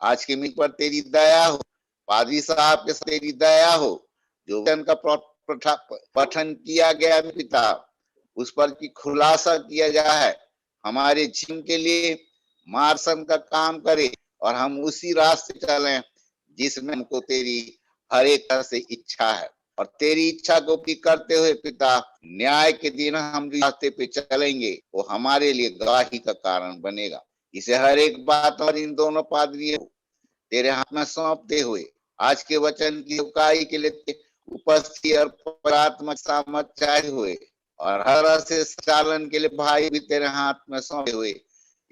आज के मिल पर तेरी दया हो, पादरी साहब के साथ तेरी दया हो, जो वचन का पठन किया गया पिता, उस पर की खुलासा किया गया है, हमारे जीवन के लिए मार्गदर्शन का काम करे और हम उसी रास्ते चलें जिसमें हमको तेरी हर एक तरह से इच्छा है। और तेरी इच्छा को भी करते हुए पिता, न्याय के दिन हम जो रास्ते पे चलेंगे वो हमारे लिए गवाही का कारण बनेगा। इसे हर एक बात और इन दोनों पादरियों को तेरे हाथ में सौंपते हुए आज के वचन की सेवकाई के लिए उपस्थित और परात्मक सामर्थ्य चाहे हुए और हर से संचालन के लिए भाई भी तेरे हाथ में सौंपे हुए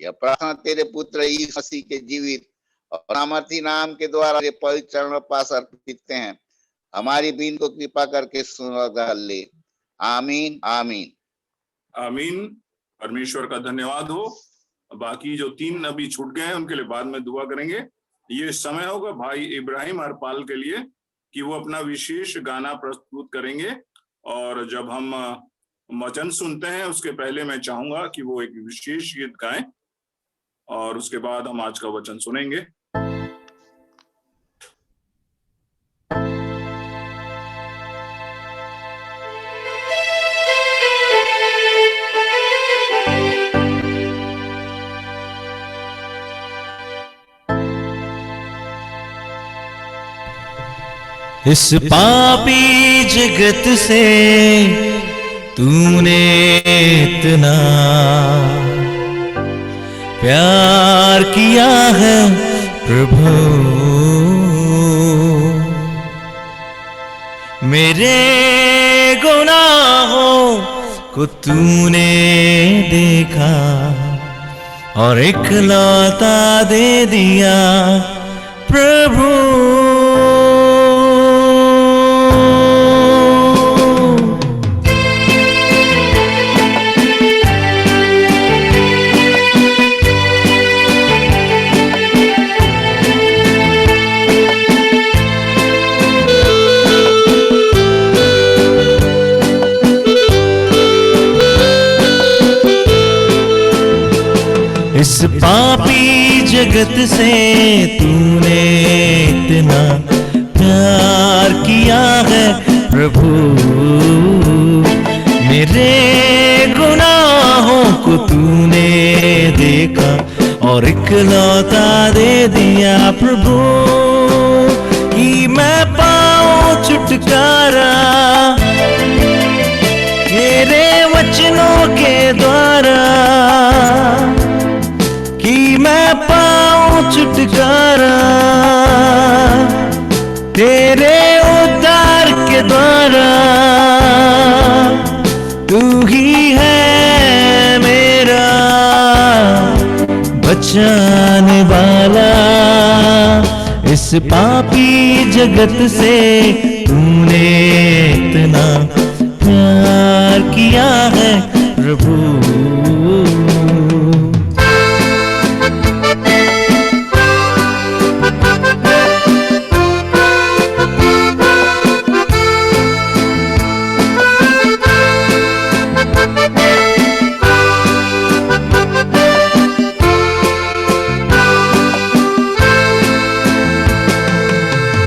यह प्रार्थना तेरे पुत्र यीशु मसीह के जीवित और सामर्थी नाम के द्वारा पवित्र चरणों पास अर्पित हैं। हमारी बीन को कृपा करके सुन ले। आमीन आमीन आमीन। परमेश्वर का धन्यवाद हो। बाकी जो 3 अभी छूट गए हैं उनके लिए बाद में दुआ करेंगे। ये समय होगा भाई इब्राहिम हरपाल के लिए कि वो अपना विशेष गाना प्रस्तुत करेंगे, और जब हम वचन सुनते हैं उसके पहले मैं चाहूंगा कि वो एक विशेष गीत गाएं और उसके बाद हम आज का वचन सुनेंगे। इस पापी जगत से तूने इतना प्यार किया है प्रभु, मेरे गुनाहों को तूने देखा और इकलौता दे दिया प्रभु। इस पापी जगत से तूने इतना प्यार किया है प्रभु, मेरे गुनाहों को तूने देखा और इकलौता दे दिया प्रभु, कि मैं पाऊं छुटकारा तेरे वचनों के द्वारा, कि मैं पाऊं छुटकारा तेरे उद्धार के द्वारा। तू ही है मेरा बचाने वाला, इस पापी जगत से तूने इतना प्यार किया है प्रभु।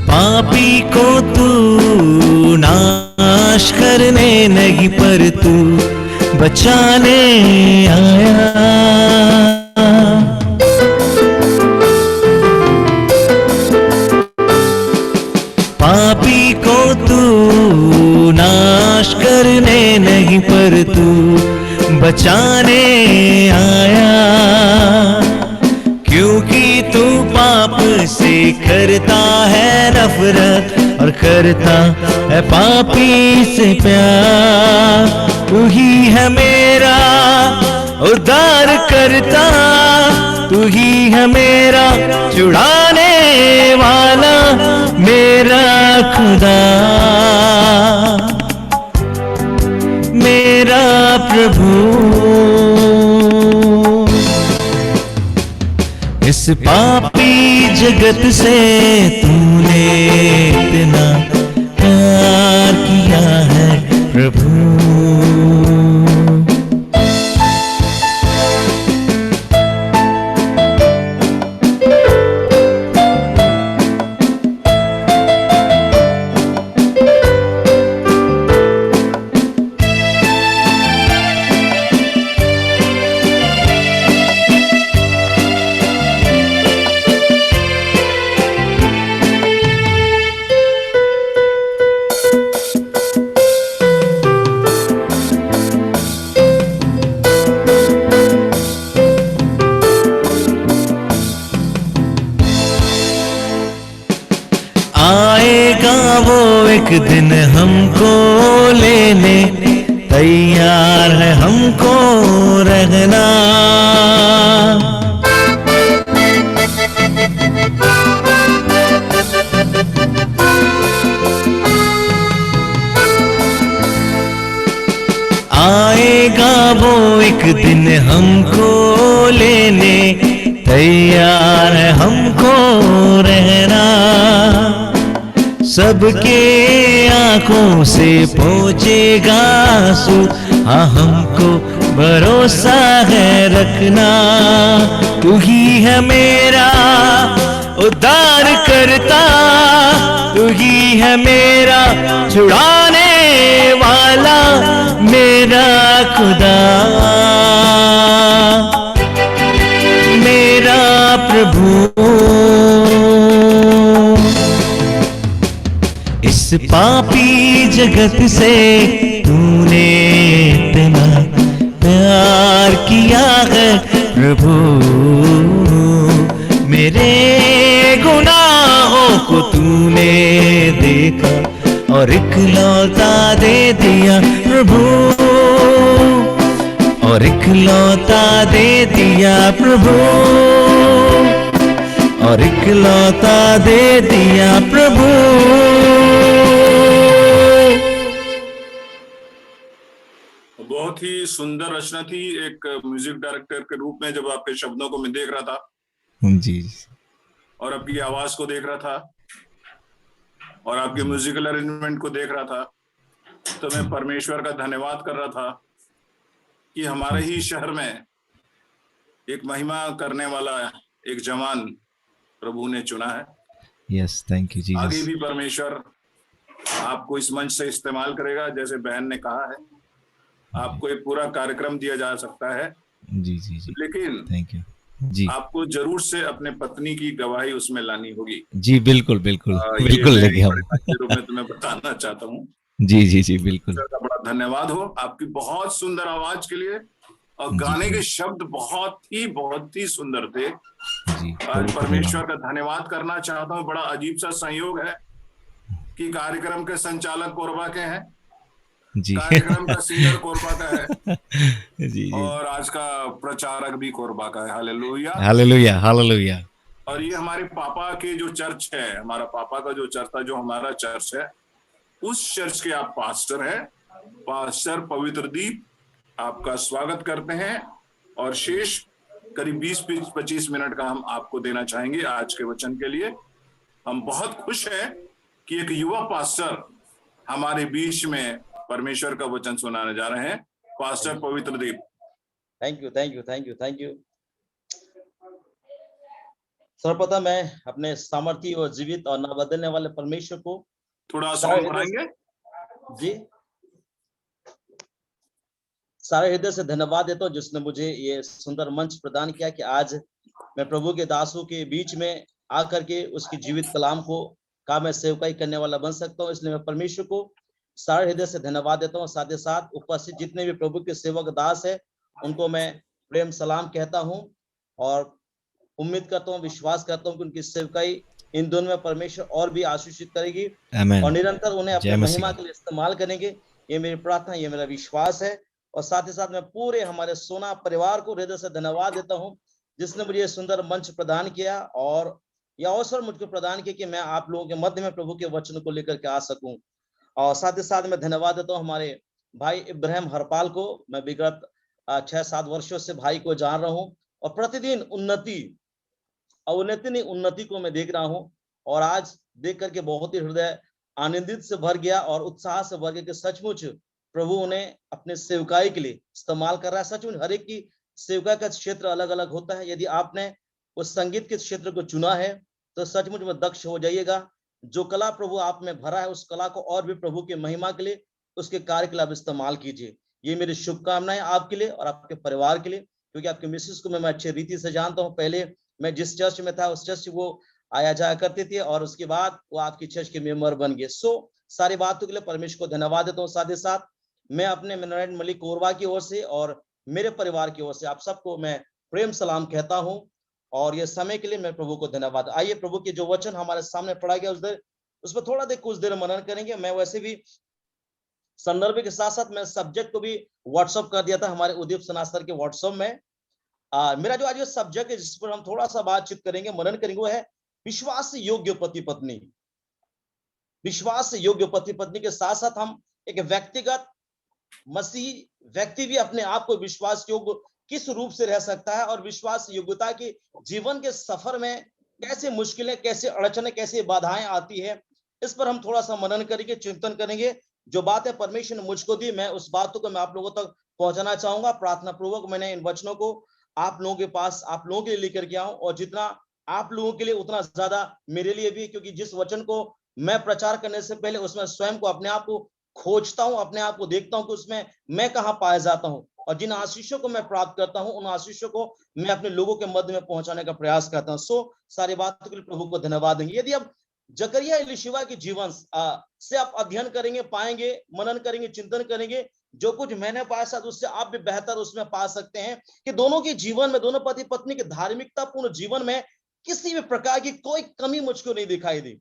पापी को तू नाश करने नहीं पर तू बचाने आया, पापी को तू नाश करने नहीं पर तू बचाने आया, क्योंकि तू पाप से करता है नफरत और करता है पापी से प्यार। तू ही है मेरा उद्धार करता, तू ही है मेरा छुड़ाने वाला, मेरा खुदा मेरा प्रभु। इस पापी जगत से तूने इतना प्यार किया है प्रभु। आएगा वो एक दिन हमको लेने, तैयार है हमको रहना। आएगा वो एक दिन हमको लेने, तैयार है हमको रहना। सबके आंखों से पहुंचेगा आंसू, हाँ हमको भरोसा है रखना, तू ही है मेरा उद्धार करता, तू ही है मेरा छुड़ाने वाला, मेरा खुदा, मेरा प्रभु। इस पापी जगत से तूने इतना प्यार किया है प्रभु, मेरे गुनाहों को तूने देखा और इकलौता दे दिया प्रभु, और इकलौता दे दिया प्रभु, और इकलौता दे दिया प्रभु। बहुत ही सुंदर रचना थी। एक म्यूजिक डायरेक्टर के रूप में जब आपके शब्दों को मैं देख रहा था जी, और आपकी आवाज को देख रहा था और आपके म्यूजिकल अरेंजमेंट को देख रहा था, तो मैं परमेश्वर का धन्यवाद कर रहा था कि हमारे ही शहर में एक महिमा करने वाला एक जवान प्रभु ने चुना है। Yes, thank you Jesus. आगे भी परमेश्वर आपको इस मंच से इस्तेमाल करेगा, जैसे बहन ने कहा है, आपको एक पूरा कार्यक्रम दिया जा सकता है। जी जी जी, लेकिन थैंक यू जी। आपको जरूर से अपने पत्नी की गवाही उसमें लानी होगी। जी बिल्कुल बिल्कुल बिल्कुल लेंगे हम। मैं तुम्हें बताना चाहता हूँ। जी जी जी बिल्कुल। बड़ा धन्यवाद हो आपकी बहुत सुंदर आवाज के लिए, और गाने के शब्द बहुत ही सुंदर थे। आज परमेश्वर का धन्यवाद करना चाहता हूँ। बड़ा अजीब सा संयोग है कि कार्यक्रम के संचालक कोरबा के हैं, कार्यक्रम का सिंगर कोरबा का है जी, और आज का प्रचारक भी कोरबा का है। Hallelujah hallelujah hallelujah. और ये हमारे पापा के जो चर्च है, हमारा पापा का जो चर्च था, जो हमारा चर्च है, उस चर्च के आप पास्टर हैं। पास्टर पवित्रदीप आपका स्वागत करते हैं, और शेष करीब 20-25 मिनट का हम आपको देना चाहेंगे आज के वचन के लिए। हम बहुत खुश हैं कि एक युवा पास्टर हमारे बीच में परमेश्वर का वचन सुनाने जा रहे हैं। Pastor Pavitradeep. Thank you thank you thank you thank you. सर्वप्रथम मैं अपने सामर्थी और जीवित और न बदलने वाले परमेश्वर को थोड़ा साउंड बढ़ाएंगे जी, सारे हृदय से धन्यवाद देता हूँ जिसने मुझे ये सुंदर मंच प्रदान किया कि आज मैं प्रभु के दासों के बीच में आकर के उसकी जीवित कलाम को का मैं सेवकाई करने वाला बन सकता हूँ। इसलिए मैं परमेश्वर को सारे हृदय से धन्यवाद देता हूँ। साथ ही साथ उपस्थित जितने भी प्रभु के सेवक दास है उनको मैं प्रेम सलाम कहता हूँ, और उम्मीद करता हूँ, विश्वास करता हूँ कि उनकी सेवकाई इन दोनों में परमेश्वर और भी आशीषित करेगी और निरंतर उन्हें अपने महिमा के लिए इस्तेमाल करेंगे। ये मेरी प्रार्थना, ये मेरा विश्वास है। और साथ ही साथ मैं पूरे हमारे सोना परिवार को हृदय से धन्यवाद देता हूँ जिसने मुझे ये सुंदर मंच प्रदान किया और यह अवसर मुझको प्रदान किया कि मैं आप लोगों के मध्य में प्रभु के वचन को लेकर के आ सकूं। और साथ ही साथ मैं धन्यवाद देता हूँ हमारे भाई इब्राहिम हरपाल को। मैं विगत 6-7 वर्षों से भाई को जान रहा हूँ और प्रतिदिन उन्नति को मैं देख रहा हूँ, और आज देख करके बहुत ही हृदय आनंदित से भर गया और उत्साह से भर गया कि सचमुच प्रभु उन्हें अपने सेवकाई के लिए इस्तेमाल कर रहा है। सचमुच हर एक की सेवकाई का क्षेत्र अलग अलग होता है। यदि आपने उस संगीत के क्षेत्र को चुना है तो सचमुच में दक्ष हो जाइएगा। जो कला प्रभु आप में भरा है उस कला को और भी प्रभु के महिमा के लिए, उसके कार्य के लिए आप इस्तेमाल कीजिए। ये मेरी शुभकामनाएं आपके लिए और आपके परिवार के लिए, क्योंकि आपके मिसेस को मैं अच्छी रीति से जानता हूँ। पहले मैं जिस चर्च में था उस चर्च वो आया जाया करते थे और उसके बाद वो आपकी चर्च के मेंबर बन गए। सारी बातों के लिए परमेश्वर को धन्यवाद देता हूँ। साथ ही साथ मैं अपने नारायण मलिक कोरबा की ओर से और मेरे परिवार की ओर से आप सबको मैं प्रेम सलाम कहता हूँ, और ये समय के लिए मैं प्रभु को धन्यवाद। आइए प्रभु के जो वचन हमारे सामने पढ़ा गया उस पर थोड़ा कुछ देर मनन करेंगे। मैं वैसे भी संदर्भ के साथ साथ मैं सब्जेक्ट को भी व्हाट्सएप कर दिया था हमारे उदीप सनासर के व्हाट्सएप में। मेरा जो आज सब्जेक्ट है जिस पर हम थोड़ा सा बातचीत करेंगे, मनन करेंगे, वो है विश्वास योग्य पति पत्नी। विश्वास योग्य पति पत्नी के साथ साथ हम एक व्यक्तिगत मसीह व्यक्ति भी अपने आप को विश्वास योग्य किस रूप से रह सकता है, और विश्वास योग्यता की जीवन के सफर में कैसे मुश्किलें, कैसे अड़चने, कैसे बाधाएं आती है, इस पर हम थोड़ा सा मनन करेंगे, चिंतन करेंगे। जो बातें परमेश्वर ने मुझको दी, मैं उस बातों को मैं आप लोगों तक पहुंचाना चाहूंगा। प्रार्थना पूर्वक मैंने इन वचनों को आप लोगों के पास, आप लोगों के लिए लेकर के आऊं, और जितना आप लोगों के लिए उतना ज्यादा मेरे लिए भी, क्योंकि जिस वचन को मैं प्रचार करने से पहले उसमें स्वयं को, अपने आप को खोजता हूं, अपने आप को देखता हूं कि उसमें मैं कहां पाया जाता हूं, और जिन आशीषों को मैं प्राप्त करता हूं उन आशीषों को मैं अपने लोगों के मध्य में पहुंचाने का प्रयास करता हूं। सो सारी बातों के लिए प्रभु को धन्यवाद देंगे। यदि आप जकरिया एलीशिबा के जीवन से आप अध्ययन करेंगे, पाएंगे, मनन करेंगे, चिंतन करेंगे, जो कुछ मैंने पाया शायद उससे आप भी बेहतर उसमें पा सकते हैं कि दोनों के जीवन में, दोनों पति पत्नी के धार्मिकता पूर्ण जीवन में किसी भी प्रकार की कोई कमी मुझको नहीं दिखाई दी।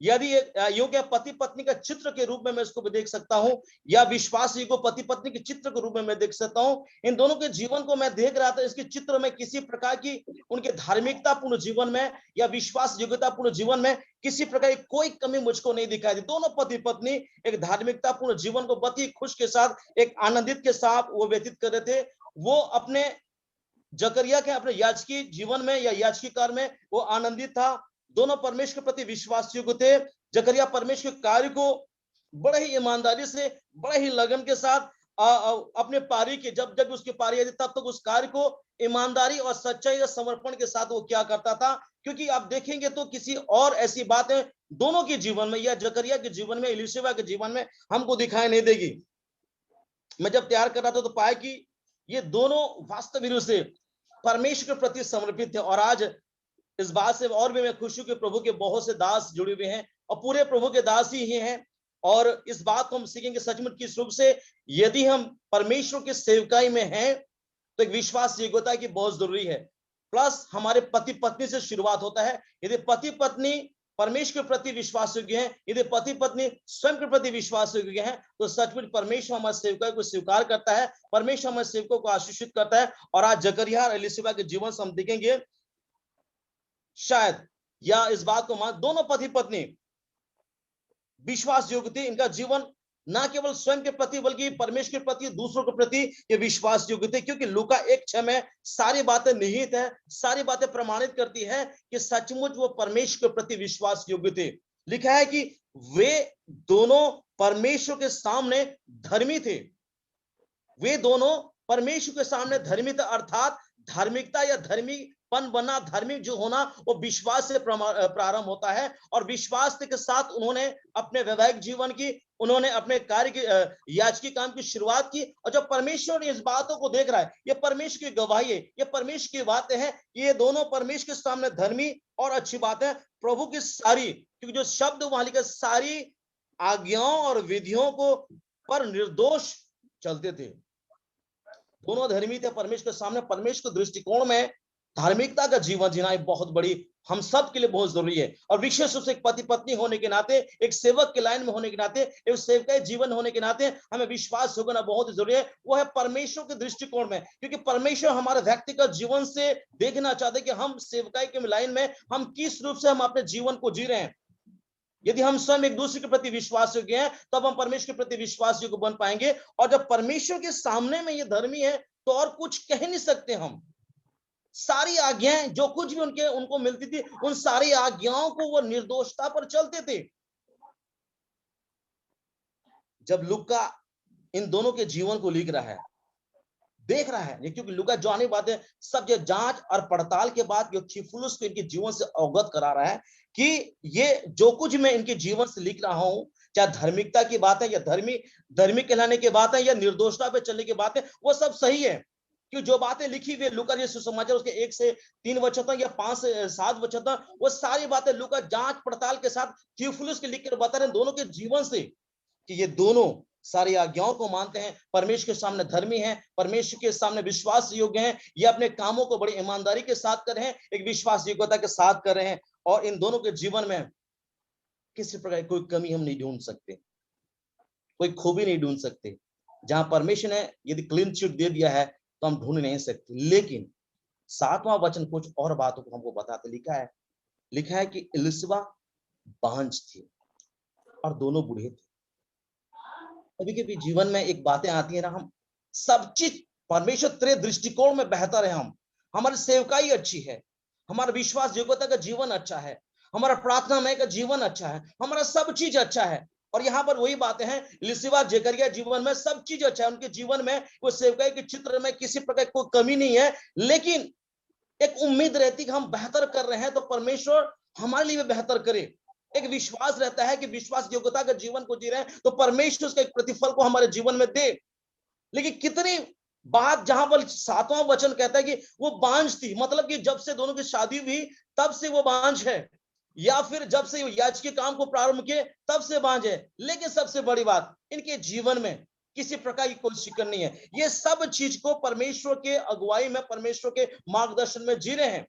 यदि योग्य पति पत्नी का चित्र के रूप में मैं इसको भी देख सकता हूं, या विश्वास योग्य पति पत्नी के चित्र के रूप में मैं देख सकता हूं। इन दोनों के जीवन को मैं देख रहा था, इसके चित्र में किसी प्रकार की उनके धार्मिकता पूर्ण जीवन में या विश्वास योग्यता पूर्ण जीवन में किसी प्रकार की कोई कमी मुझको नहीं दिखाई दी। दोनों पति पत्नी एक धार्मिकता पूर्ण जीवन को बड़ी खुश के साथ, एक आनंदित के साथ वो व्यतीत कर रहे थे। वो अपने जकरिया के अपने याजकी जीवन में या याजकी कार्य में वो आनंदित था। दोनों परमेश्वर के प्रति विश्वास योग्य थे। जकरिया परमेश्वर के कार्य को बड़े ही ईमानदारी से, बड़े ही लगन के साथ अपने पारी के जब जब उसकी पारी आई तब तक उस कार्य को ईमानदारी और सच्चाई और समर्पण के साथ वो क्या करता था। क्योंकि आप देखेंगे तो किसी और ऐसी बातें दोनों के जीवन में, या जकरिया के जीवन में, एलीशिबा के जीवन में हमको दिखाई नहीं देगी। मैं जब तैयार कर रहा था तो पाया कि ये दोनों वास्तव रूप से परमेश्वर के प्रति समर्पित थे। और आज इस बात से और भी मैं खुश हूं कि प्रभु के बहुत से दास जुड़े हुए हैं और पूरे प्रभु के दास ही हैं। और इस बात को हम सीखेंगे सचमुच किस रूप से, यदि हम परमेश्वर की सेवकाई में हैं तो एक विश्वास योग्यता की बहुत जरूरी है। प्लस हमारे पति पत्नी से शुरुआत होता है। यदि पति पत्नी परमेश्वर के प्रति विश्वास योग्य हैं, यदि पति पत्नी स्वयं के प्रति विश्वास योग्य हैं, तो सचमुच परमेश्वर हमारे सेवकाई को स्वीकार करता है, परमेश्वर हमारे सेवकों को आशीषित करता है। और आज जकरिया और एलीशिबा के जीवन से हम देखेंगे शायद, या इस बात को मान, दोनों पति पत्नी विश्वास योग्य थे। इनका जीवन न केवल स्वयं के प्रति बल्कि परमेश्वर के प्रति, दूसरों के प्रति ये विश्वास योग्य थे। क्योंकि लूका 1:6 में सारी बातें निहित है, सारी बातें प्रमाणित करती है कि सचमुच वो परमेश्वर के प्रति विश्वास योग्य थे। लिखा है कि वे दोनों परमेश्वर के सामने धर्मी थे। वे दोनों परमेश्वर के सामने धर्मी थे, अर्थात धार्मिकता या धर्मीपन बनना, धार्मिक जो होना वो विश्वास से प्रारंभ होता है। और विश्वास के साथ उन्होंने अपने वैवाहिक जीवन की, उन्होंने अपने कार्य की, याजकी काम की शुरुआत की। और जब परमेश्वर इस बातों को देख रहा है, ये परमेश्वर की गवाही है, ये परमेश्वर की बातें हैं, ये दोनों परमेश्वर के सामने धर्मी और अच्छी बात है। प्रभु की सारी, क्योंकि जो शब्द वहां लिखा, सारी आज्ञाओं और विधियों को पर निर्दोष चलते थे। दोनों धर्मी थे परमेश्वर के सामने। परमेश्वर के दृष्टिकोण में धार्मिकता का जीवन जीना एक बहुत बड़ी, हम सब के लिए बहुत जरूरी है। और विशेष रूप से एक पति पत्नी होने के नाते, एक सेवक के लाइन में होने के नाते, एक सेवकाई जीवन होने के नाते हमें विश्वास होना बहुत जरूरी है। वो है परमेश्वर के दृष्टिकोण में, क्योंकि परमेश्वर हमारे व्यक्तिगत जीवन से देखना चाहते हैं कि हम सेवकाई के लाइन में हम किस रूप से हम अपने जीवन को जी रहे हैं। यदि हम स्वयं एक दूसरे के प्रति विश्वास योग्य हैं, तब हम परमेश्वर के प्रति विश्वास योग्य बन पाएंगे। और जब परमेश्वर के सामने में ये धर्मी है तो और कुछ कह नहीं सकते हम। सारी आज्ञाएं जो कुछ भी उनको मिलती थी, उन सारी आज्ञाओं को वो निर्दोषता पर चलते थे। जब लूका इन दोनों के जीवन को लिख रहा है, देख रहा है, क्योंकि लूका जो आने बातें सब जांच और पड़ताल के बाद जो थियुफिलुस को इनके जीवन से अवगत करा रहा है कि ये जो कुछ मैं इनके जीवन से लिख रहा हूं, चाहे धार्मिकता की बात है या धर्मी कहलाने की बात है या निर्दोषता पे चलने की बात है, वो सब सही है। कि जो बातें लिखी हुई लूका ये सुसमाचार उसके 1 से 3 वचन तक या 5 से 7 वचन तक, वो सारी बातें लूका जांच पड़ताल के साथ थियुफिलुस के लिख कर बता रहे हैं दोनों के जीवन से कि ये दोनों सारी आज्ञाओं को मानते हैं, परमेश्वर के सामने धर्मी हैं, परमेश्वर के सामने विश्वास योग्य हैं, ये अपने कामों को बड़ी ईमानदारी के साथ कर रहे हैं, एक विश्वास योग्यता के साथ कर रहे हैं। और इन दोनों के जीवन में किसी प्रकार कोई कमी हम नहीं ढूंढ सकते, कोई खूबी नहीं ढूंढ सकते। जहां परमेश्वर ने यदि क्लीन चिट दे दिया है तो हम ढूंढ नहीं सकते। लेकिन 7वां वचन कुछ और बातों को हमको बताते लिखा है कि एलीशिबा बांझ थी और दोनों बूढ़े थे। कभी कभी जीवन में एक बातें आती है ना, हम सब चीज परमेश्वर तेरे दृष्टिकोण में बेहतर है, हमारी सेवकाई अच्छी है, हमारा विश्वास योग्यता का जीवन अच्छा है, हमारा प्रार्थनामय का जीवन अच्छा है, हमारा सब चीज अच्छा है, और यहाँ पर वही बातें हैं, इलिशिबा जकरिया जीवन में सब चीज अच्छा है, उनके जीवन में वो सेवकाई के चित्र में किसी प्रकार कोई कमी नहीं है, लेकिन एक उम्मीद रहती कि हम बेहतर कर रहे हैं तो परमेश्वर हमारे लिए बेहतर करे। एक विश्वास रहता है कि विश्वास योग्यता का जीवन को जी रहे हैं तो परमेश्वर उसका एक प्रतिफल को हमारे जीवन में दे। लेकिन कितनी बात जहां पर 7वां वचन कहता है कि वो बांझ थी, मतलब कि जब से दोनों की शादी हुई तब से वो बांझ है, या फिर जब से याजकीय काम को प्रारंभ किए तब से बांझ है। लेकिन सबसे बड़ी बात, इनके जीवन में किसी प्रकार की कोई शिकन नहीं है, ये सब चीज को परमेश्वर के अगुवाई में, परमेश्वर के मार्गदर्शन में जी रहे हैं।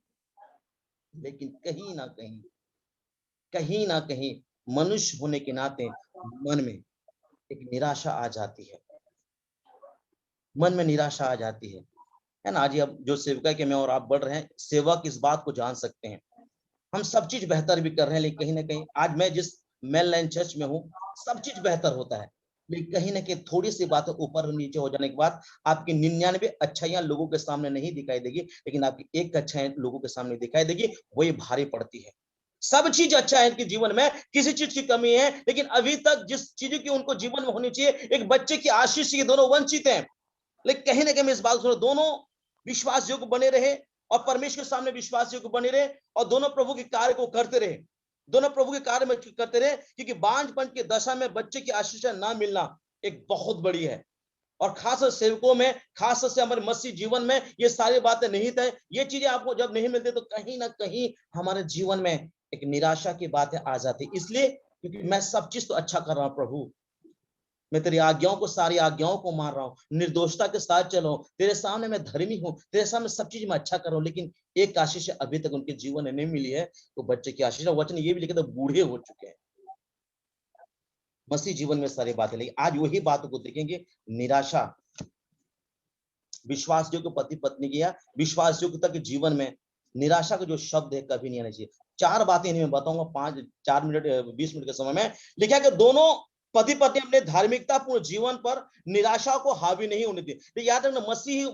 लेकिन कहीं ना कहीं मनुष्य होने के नाते मन में एक निराशा आ जाती है, मन में निराशा आ जाती है ना। आज अब जो सेवका के मैं और आप बढ़ रहे हैं, सेवक इस बात को जान सकते हैं, हम सब चीज बेहतर भी कर रहे हैं, लेकिन कहीं ना कहीं आज मैं जिस मेन लाइन चर्च में हूँ सब चीज बेहतर होता है, लेकिन कहीं ना कहीं थोड़ी सी बातें ऊपर और नीचे हो जाने के बाद आपकी 99 अच्छाइयां लोगों के सामने नहीं दिखाई देगी, लेकिन आपकी एक अच्छाई लोगों के सामने दिखाई देगी, वही भारी पड़ती है। सब चीज अच्छा है इनके जीवन में, किसी चीज की कमी है, लेकिन अभी तक जिस चीज की उनको जीवन में होनी चाहिए, एक बच्चे की आशीष की, दोनों वंचित हैं। लेकिन कहीं ना कहीं इस बात सुनो, दोनों विश्वास योग्य बने रहे और परमेश्वर के सामने विश्वास योग्य बने रहे और दोनों प्रभु के कार्य को करते रहे, दोनों प्रभु के कार्य में करते रहे, क्योंकि बांझपन की दशा में बच्चे की आशीष ना मिलना एक बहुत बड़ी है। और खास सेवकों में, खास से हमारे मसीह जीवन में ये सारी बातें निहित है। ये चीजें आपको जब नहीं मिलती तो कहीं ना कहीं हमारे जीवन में एक निराशा की बातें आ जाती, इसलिए क्योंकि मैं सब चीज तो अच्छा कर रहा हूं प्रभु, मैं तेरी आज्ञाओं को, सारी आज्ञाओं को मान रहा हूँ, निर्दोषता के साथ चल रहा हूं, तेरे सामने मैं धर्मी हूँ, तेरे सामने सब चीज मैं अच्छा कर रहा हूँ, लेकिन एक आशीष अभी तक उनके जीवन में नहीं मिली है, तो बच्चे की आशीष। वचन ये भी लिखे तो बूढ़े हो चुके हैं मसीह जीवन में सारी बातें, लेकिन आज वही बातों को देखेंगे। निराशा विश्वास योग्य पति पत्नी की या विश्वास योग्यता के जीवन में निराशा का जो शब्द है कभी नहीं आना चाहिए। 4 बातें इन्हें बताऊंगा 4 मिनट 20 मिनट के समय में। लिखा है कि दोनों पति पत्नी अपने धार्मिकता पूर्ण जीवन पर निराशा को हावी नहीं होने दी। तो याद रखना, मसीही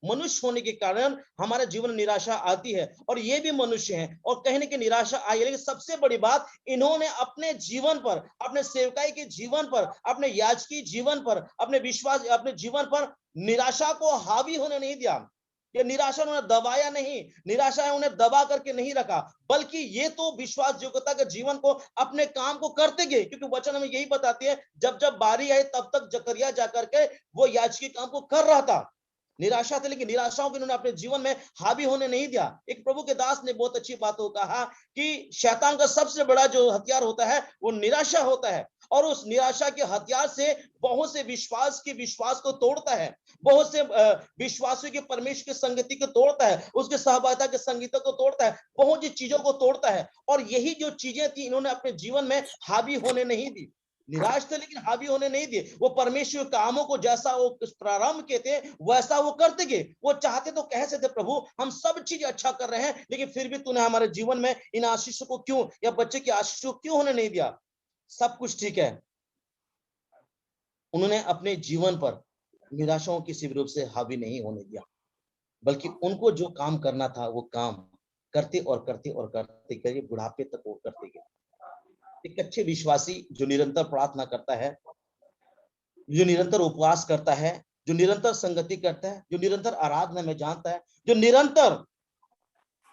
मनुष्य होने के कारण हमारे जीवन में निराशा आती है, और ये भी मनुष्य हैं और कहीं ना कहीं निराशा आई है। लेकिन सबसे बड़ी बात, इन्होंने अपने जीवन पर, अपने सेवकाई के जीवन पर, अपने याजकीय जीवन पर, अपने विश्वास, अपने जीवन पर निराशा को हावी होने नहीं दिया। ये निराशा उन्होंने दबाया नहीं, निराशा है उन्हें दबा करके नहीं रखा, बल्कि ये तो विश्वास योग्यता के जीवन को, अपने काम को करते गए। क्योंकि वचन हमें यही बताती है, जब जब बारी आई तब तक जकरिया जाकर के वो याजकीय काम को कर रहा था। निराशा थी, लेकिन निराशाओं को इन्होंने अपने जीवन में हावी होने नहीं दिया। एक प्रभु के दास ने बहुत अच्छी बात कहा कि शैतान का सबसे बड़ा जो हथियार होता है वो निराशा होता है, और उस निराशा के हथियार से बहुत से विश्वास को तोड़ता है, बहुत से विश्वासियों के परमेश्वर की संगति को तोड़ता है, उसके सहभागिता के संगीत को तोड़ता है, बहुत सी चीजों को तोड़ता है। और यही जो चीजें थी इन्होंने अपने जीवन में हावी होने नहीं दी। निराश थे लेकिन हावी होने नहीं दिए। वो परमेश्वर कामों को जैसा वो प्रारंभ के थे वैसा वो करते गए। वो चाहते तो कह सकते प्रभु हम सब चीज अच्छा कर रहे हैं, लेकिन फिर भी तूने हमारे जीवन में इन आशीषों को क्यों, या बच्चे की आशीषों को क्यों होने नहीं दिया। सब कुछ ठीक है, उन्होंने अपने जीवन पर निराशाओं किसी भी रूप से हावी नहीं होने दिया, बल्कि उनको जो काम करना था वो काम करते और करते और करते करके बुढ़ापे तक वो करते गए। एक अच्छे विश्वासी जो निरंतर प्रार्थना करता है, जो निरंतर उपवास करता है, जो निरंतर संगति करता है, जो निरंतर आराधना में जानता है, जो निरंतर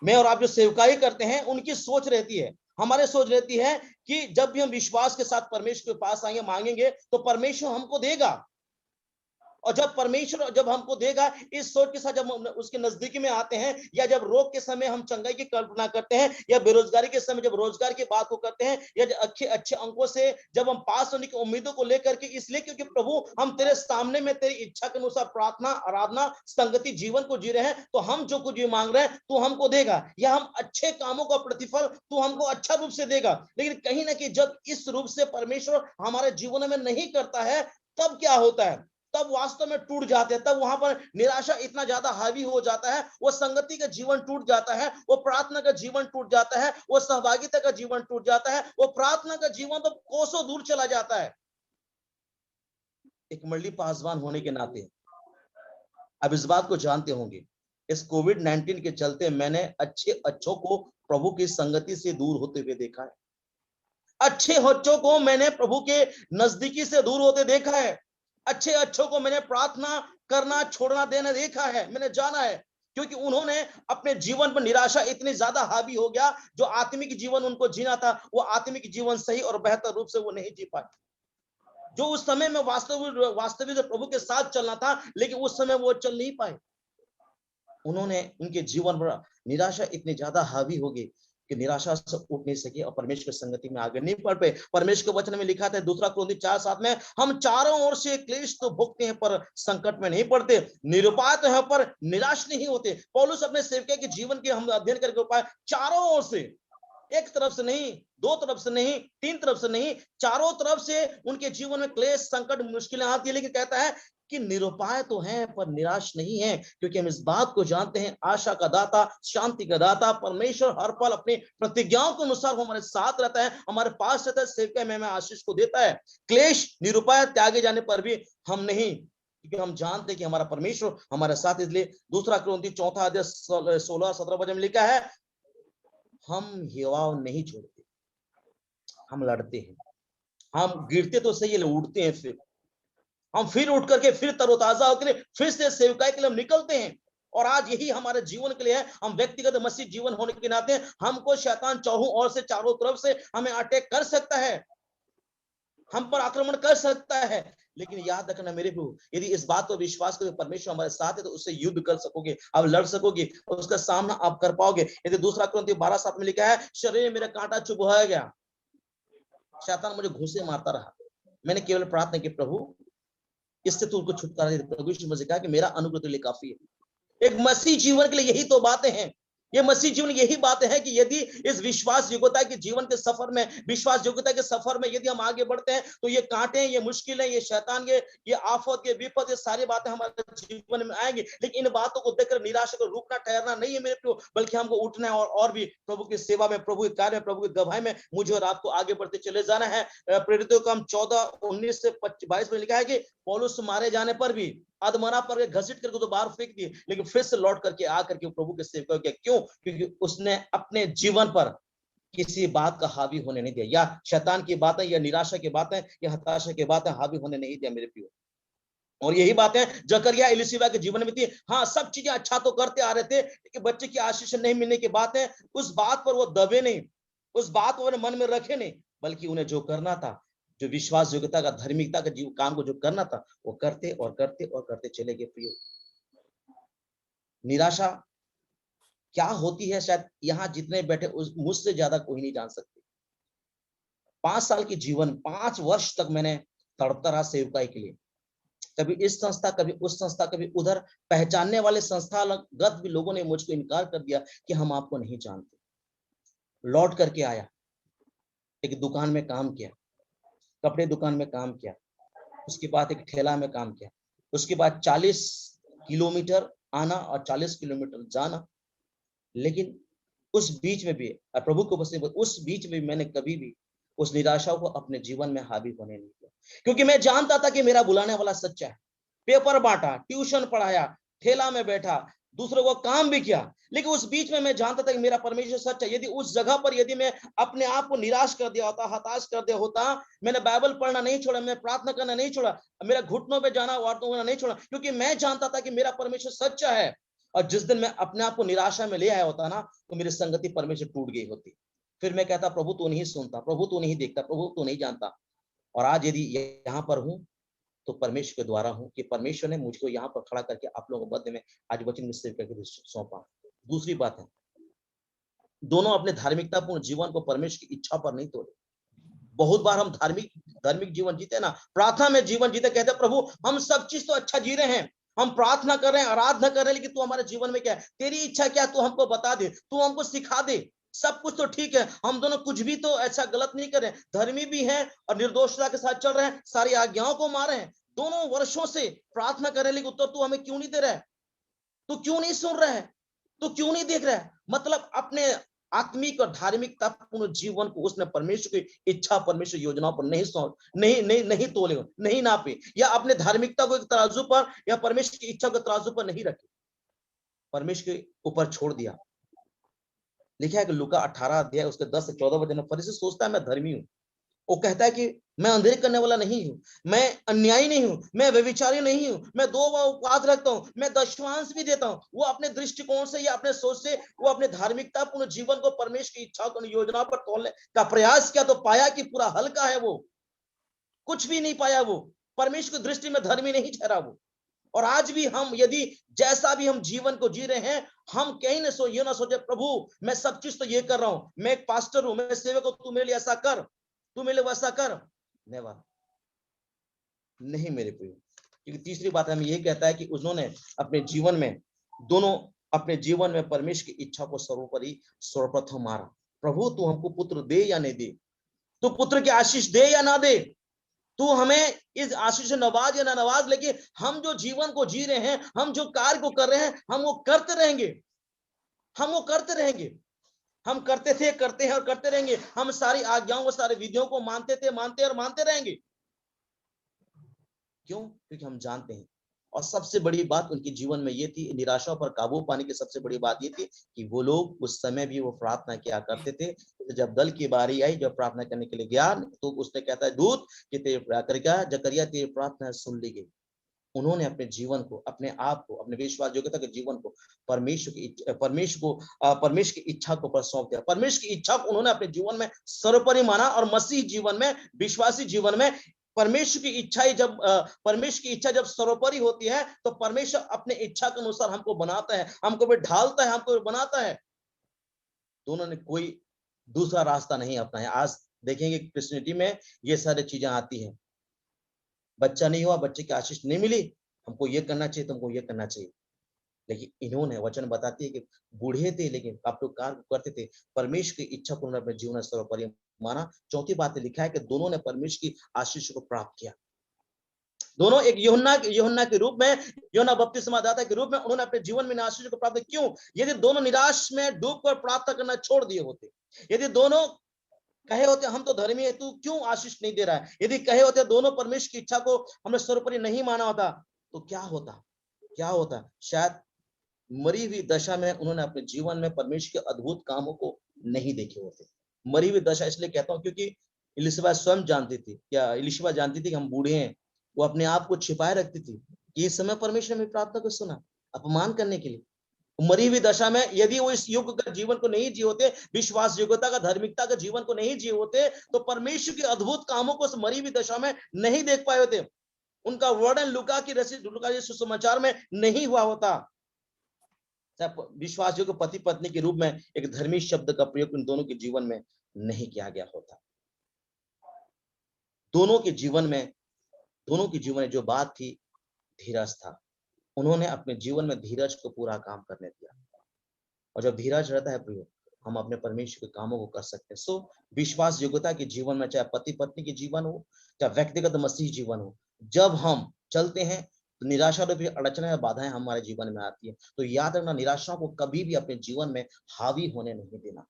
मैं और आप जो सेवकाई करते हैं, उनकी सोच रहती है, हमारे सोच रहती है कि जब भी हम विश्वास के साथ परमेश्वर के पास आएंगे, मांगेंगे तो परमेश्वर हमको देगा। और जब परमेश्वर जब हमको देगा, इस सोच के साथ जब हम उसके नजदीकी में आते हैं, या जब रोग के समय हम चंगाई की कल्पना करते हैं, या बेरोजगारी के समय जब रोजगार की बात को करते हैं, या अच्छे अंकों से जब हम पास होने की उम्मीदों को लेकर के, इसलिए क्योंकि प्रभु हम तेरे सामने में तेरी इच्छा के अनुसार प्रार्थना, आराधना, संगति जीवन को जी रहे हैं, तो हम जो कुछ भी मांग रहे हैं तू हमको देगा, या हम अच्छे कामों का प्रतिफल तू हमको अच्छा रूप से देगा। लेकिन कहीं ना कहीं जब इस रूप से परमेश्वर हमारे जीवन में नहीं करता है, तब क्या होता है, तब वास्तव में टूट जाते हैं। तब वहां पर निराशा इतना ज्यादा हावी हो जाता है, वो संगति का जीवन टूट जाता है, वो प्रार्थना का जीवन टूट जाता है, वो सहभागिता का जीवन टूट जाता है, वो प्रार्थना का जीवन तो कोसों दूर चला जाता है। एक मंडली पासवान होने के नाते अब इस बात को जानते होंगे, इस कोविड-19 के चलते मैंने अच्छों को प्रभु की संगति से दूर होते हुए देखा है। अच्छे बच्चों को मैंने प्रभु के नजदीकी से दूर होते देखा है। अच्छे अच्छों को मैंने प्रार्थना करना छोड़ना देना देखा है, मैंने जाना है, क्योंकि उन्होंने अपने जीवन पर निराशा इतनी ज्यादा हावी हो गया, जो आत्मिक जीवन उनको जीना था वो आत्मिक जीवन सही और बेहतर रूप से वो नहीं जी पाए। जो उस समय में वास्तविक प्रभु के साथ चलना था, लेकिन उस समय वो चल नहीं पाए। उन्होंने उनके जीवन पर निराशा इतनी ज्यादा हावी हो गई कि निराशा से उठ नहीं सके और परमेश्वर की संगति में आगे नहीं बढ़ पाए। परमेश्वर के वचन में लिखा था 2 कुरिन्थियों 4:7 में, हम चारों ओर से क्लेश तो भोगते हैं पर संकट में नहीं पड़ते, निरुपाय तो है पर निराश नहीं होते। पौलुस अपने सेवक के जीवन के हम अध्ययन करके पाए, चारों ओर से, एक तरफ से नहीं, 2 तरफ से नहीं, 3 तरफ से नहीं, चारों तरफ से उनके जीवन में क्लेश संकट मुश्किलें आती है, लेकिन कहता है कि निरुपाय तो हैं पर निराश नहीं है, क्योंकि हम इस बात को जानते हैं, आशा का दाता, शांति का दाता परमेश्वर हर पल अपनी प्रतिज्ञाओं के अनुसार हमारे साथ रहता है, हमारे पास रहता है, सेवक में हमें आशीष को देता है। क्लेश निरुपाय त्यागे जाने पर भी हम नहीं, क्योंकि हम जानते हैं कि हमारा परमेश्वर हमारे साथ। इसलिए 2 कुरिन्थियों 4:16-17 वचन में लिखा है, हम हिवाव नहीं छोड़ते, हम लड़ते हैं, हम गिरते तो सही है, उठते हैं, फिर हम फिर उठ करके फिर तरोताजा होकर फिर से सेवकाई के लिए हम निकलते हैं। और आज यही हमारे जीवन के लिए है। हम व्यक्तिगत मसीह जीवन होने के नाते हमको शैतान चारों ओर से, चारों तरफ से हमें अटैक कर सकता है, हम पर आक्रमण कर सकता है, लेकिन याद रखना मेरे प्रभु, यदि इस बात पर विश्वास करोगे परमेश्वर हमारे साथ है तो उससे युद्ध कर सकोगे, आप लड़ सकोगे और उसका सामना आप कर पाओगे। यदि 2 कुरिन्थियों 12:7 में लिखा है, शरीर में मेरा कांटा चुभा गया, शैतान मुझे घूंसे मारता रहा, मैंने केवल प्रार्थना की प्रभु इससे तू उनको छुटकारा दे। प्रभु यीशु मसीह कहा कि मेरा अनुग्रह तेरे लिए काफी है। एक मसीह जीवन के लिए यही तो बातें हैं, ये मसीह जीवन यही बात है कि यदि इस विश्वास योग्यता के जीवन के सफर में, विश्वास योग्यता के सफर में यदि हम आगे बढ़ते हैं तो ये कांटे, ये मुश्किलें, ये शैतान के, ये आफत, ये विपद, ये सारी बातें हमारे जीवन में आएंगी, लेकिन इन बातों को देखकर निराशा को रुकना ठहरना नहीं है मेरे प्रभु, बल्कि हमको उठना है और भी प्रभु की सेवा में, प्रभु के कार्य में, प्रभु की गवाही में मुझे और आपको आगे बढ़ते चले जाना है। प्रेरितों का 14:19-22 में लिखा है कि पौलुस मारे जाने पर भी अधमरा पर घसीट करके तो बाहर फेंक दिए, लेकिन फिर से लौट करके आकर के प्रभु के सेवक किया। क्यों? क्योंकि उसने अपने जीवन पर किसी बात का हावी होने नहीं दिया, या शैतान की बातें, या निराशा की बातें, या हताशा की बातें हावी होने नहीं दिया मेरे प्रियो। और यही बातें जकरिया एलीशिबा के जीवन में थी। हाँ, सब चीजें अच्छा तो करते आ रहे थे, लेकिन बच्चे की आशीष नहीं मिलने की बात है, उस बात पर वो दबे नहीं, उस बात को उन्हें मन में रखे नहीं, बल्कि उन्हें जो करना था, जो विश्वास योग्यता का, धार्मिकता का जीव काम को जो करना था, वो करते और करते और करते चले गए। प्रियो, निराशा क्या होती है शायद यहाँ जितने बैठे मुझसे ज्यादा कोई नहीं जान सकते। 5 साल की जीवन, 5 वर्ष तक मैंने तड़पता रहा सेवकाई के लिए, कभी इस संस्था, कभी उस संस्था, कभी उधर। पहचानने वाले संस्थागत भी लोगों ने मुझको इनकार कर दिया कि हम आपको नहीं जानते। लौट करके आया, एक दुकान में काम किया, कपड़े दुकान में काम किया, उसके बाद एक ठेला में काम किया, उसके बाद 40 किलोमीटर आना और 40 किलोमीटर जाना। लेकिन उस बीच में भी प्रभु को बस, उस बीच में मैंने कभी भी उस निराशा को अपने जीवन में हावी होने नहीं दिया, क्योंकि मैं जानता था कि मेरा बुलाने वाला सच्चा है। पेपर बांटा, ट्यूशन पढ़ाया, ठेला में बैठा, दूसरों को काम भी किया, लेकिन उस बीच में मैं जानता था कि मेरा परमेश्वर सच है। यदि उस जगह पर यदि मैं अपने आप को निराश कर दिया होता, हताश कर दिया होता, मैंने बाइबल पढ़ना नहीं छोड़ा, मैं प्रार्थना करना नहीं छोड़ा, मेरा घुटनों पे जाना, वार्ता होना नहीं छोड़ा, क्योंकि मैं जानता था कि मेरा परमेश्वर सच्चा है। और जिस दिन मैं अपने आप को निराशा में ले आया होता ना, तो मेरी संगति परमेश्वर टूट गई होती। फिर मैं कहता, प्रभु तू नहीं सुनता, प्रभु तू नहीं देखता, प्रभु तू नहीं जानता। और आज यदि यहाँ पर हूँ तो परमेश्वर के द्वारा हूँ, कि परमेश्वर ने मुझको यहाँ पर खड़ा करके आप लोगों के मध्य में आज वचन में सेव करके सौंपा। दूसरी बात है, दोनों अपने धार्मिकतापूर्ण जीवन को परमेश्वर की इच्छा पर नहीं तोड़े। बहुत बार हम धार्मिक जीवन जीते ना, प्रार्थना में जीवन जीते, कहते प्रभु हम सब चीज तो अच्छा जी रहे हैं, हम प्रार्थना कर रहे हैं, आराधना कर रहे हैं, लेकिन तू हमारे जीवन में क्या है, तेरी इच्छा क्या, तू हमको बता दे, तू हमको सिखा दे। सब कुछ तो ठीक है, हम दोनों कुछ भी तो ऐसा गलत नहीं कर रहे, धर्मी भी हैं और निर्दोषता के साथ चल रहे हैं, सारी आज्ञाओं को मान रहे हैं, दोनों वर्षों से प्रार्थना कर रहे हैं, लेकिन उत्तर तू हमें क्यों नहीं दे रहा है, तू क्यों नहीं सुन रहा है, तू क्यों नहीं देख रहा है। मतलब अपने आत्मिक और धार्मिकता पूर्ण जीवन को उसने परमेश्वर की इच्छा, परमेश्वर योजनाओं पर नहीं तोले, नहीं नापे, या अपने धार्मिकता को एक तराजू पर या परमेश्वर की इच्छा को तराजू पर नहीं रखे, परमेश्वर के ऊपर छोड़ दिया। लिखा है कि लूका 18 अध्याय उसके 10 से 14 वचन में, फरीसी सोचता है मैं धर्मी हूं, वो कहता है कि मैं अंधेरे करने वाला नहीं हूं, मैं अन्यायी नहीं हूं, मैं व्यभिचारी नहीं हूं, मैं 2 बार उपवास रखता हूं, मैं दशमांश भी देता हूं। वो अपने दृष्टिकोण से या अपने सोच से वो अपने धार्मिकता पूर्ण जीवन को परमेश्वर की इच्छा को योजना पर तोड़ने का प्रयास किया, तो पाया कि पूरा हल्का है, वो कुछ भी नहीं पाया, वो परमेश्वर की दृष्टि में धर्मी नहीं ठहरा वो। और आज भी हम यदि जैसा भी हम जीवन को जी रहे हैं, हम कहीं ये ना सोचे प्रभु मैं सब चीज तो ये कर रहा हूं, मैं एक पास्टर हूं, मैं सेवक हूं, तू मेरे लिए ऐसा कर, तू मेरे लिए वैसा कर। नहीं मेरे प्रिय, क्योंकि तीसरी बात हमें यही कहता है कि उन्होंने अपने जीवन में दोनों अपने जीवन में परमेश्वर की इच्छा को सर्वोपरि सर्वप्रथम मारा। प्रभु तू हमको पुत्र दे या नहीं दे, तू पुत्र की आशीष दे या ना दे, तू हमें इस आशीष से नवाज या ना नवाज, लेकिन हम जो जीवन को जी रहे हैं, हम जो कार्य को कर रहे हैं, हम वो करते रहेंगे, हम वो करते रहेंगे। हम करते थे, करते हैं और करते रहेंगे। हम सारी आज्ञाओं को, सारे विधियों को मानते थे, मानते और मानते रहेंगे। क्यों? क्योंकि हम जानते हैं। और सबसे बड़ी बात उनके जीवन में ये थी, निराशा पर काबू पाने की सबसे बड़ी बात ये थी कि वो लोग उस समय भी वो प्रार्थना किया करते थे। तो जब दल की बारी आई, जब प्रार्थना करने के लिए गया, तो उसने कहता है दूत कि जकरिया तेरी प्रार्थना सुन ली गई। उन्होंने अपने जीवन को, अपने आप को, अपने विश्वास योग्यता के जीवन को परमेश्वर की इच्छा को पर सौंप दिया। परमेश्वर की इच्छा को उन्होंने अपने जीवन में सर्वोपरि माना। और मसीह जीवन में, विश्वासी जीवन में परमेश्वर की इच्छा जब सर्वोपरि होती है, तो परमेश्वर अपने इच्छा के अनुसार हमको बनाता है, हमको भी ढालता है, हमको भी बनाता है। दोनों ने कोई दूसरा रास्ता नहीं अपनाया। आज देखेंगे क्रिश्चियनिटी में ये सारी चीजें आती हैं। बच्चा नहीं हुआ, बच्चे की आशीष नहीं मिली, हमको ये करना चाहिए, तुमको ये करना चाहिए। लेकिन इन्होंने, वचन बताती है कि बूढ़े थे लेकिन आप लोग कार्य करते थे, परमेश्वर की इच्छा को उन्होंने अपने जीवन में सर्वोपरि माना। चौथी बात लिखा है कि दोनों ने परमेश्वर की आशीष को प्राप्त किया। दोनों एक यूहन्ना के रूप में, यूहन्ना बपतिस्मादाता के रूप में उन्होंने अपने जीवन में आशीष को प्राप्त। क्यों? यदि दोनों निराश में डूबकर प्रार्थना करना छोड़ दिए होते, यदि दोनों कहे होते हम तो धर्मी है, तू क्यों आशीष नहीं दे रहा है, यदि कहे होते दोनों परमेश्वर की इच्छा को हमने सर्वोपरि नहीं माना होता, तो क्या होता? शायद मरी हुई दशा में उन्होंने अपने जीवन में परमेश्वर के अद्भुत कामों को नहीं देखे होते। मरी हुई दशा इसलिए कहता हूं क्योंकि इलिशबा स्वयं जानती थी, या इलिशबा जानती थी कि हम बूढ़े हैं। वो अपने आप को छिपाए रखती थी कि इस समय परमेश्वर ने मेरी प्रार्थना को सुना, अपमान करने के लिए। मरी हुई दशा में यदि वो इस युग का जीवन को नहीं जिए होते, विश्वास योग्यता का, धार्मिकता का जीवन को नहीं जिए होते, तो परमेश्वर के अद्भुत कामों को मरी हुई दशा में नहीं देख पाए होते। उनका वर्णन लूका की सुसमाचार में नहीं हुआ होता। विश्वास योग्य पति पत्नी के रूप में एक धर्मी शब्द का प्रयोग उन दोनों के जीवन में नहीं किया गया होता। दोनों के जीवन में जो बात थी, धीरज था। उन्होंने अपने जीवन में धीरज को पूरा काम करने दिया। और जब धीरज रहता है प्रियो, हम अपने परमेश्वर के कामों को कर सकते हैं। सो विश्वास योग्यता के जीवन में, चाहे पति पत्नी के जीवन हो, चाहे व्यक्तिगत मसीह जीवन हो, जब हम चलते हैं तो निराशा रूपी अड़चनें या बाधाएं हमारे जीवन में आती है। तो याद रखना, निराशाओं को कभी भी अपने जीवन में हावी होने नहीं देना।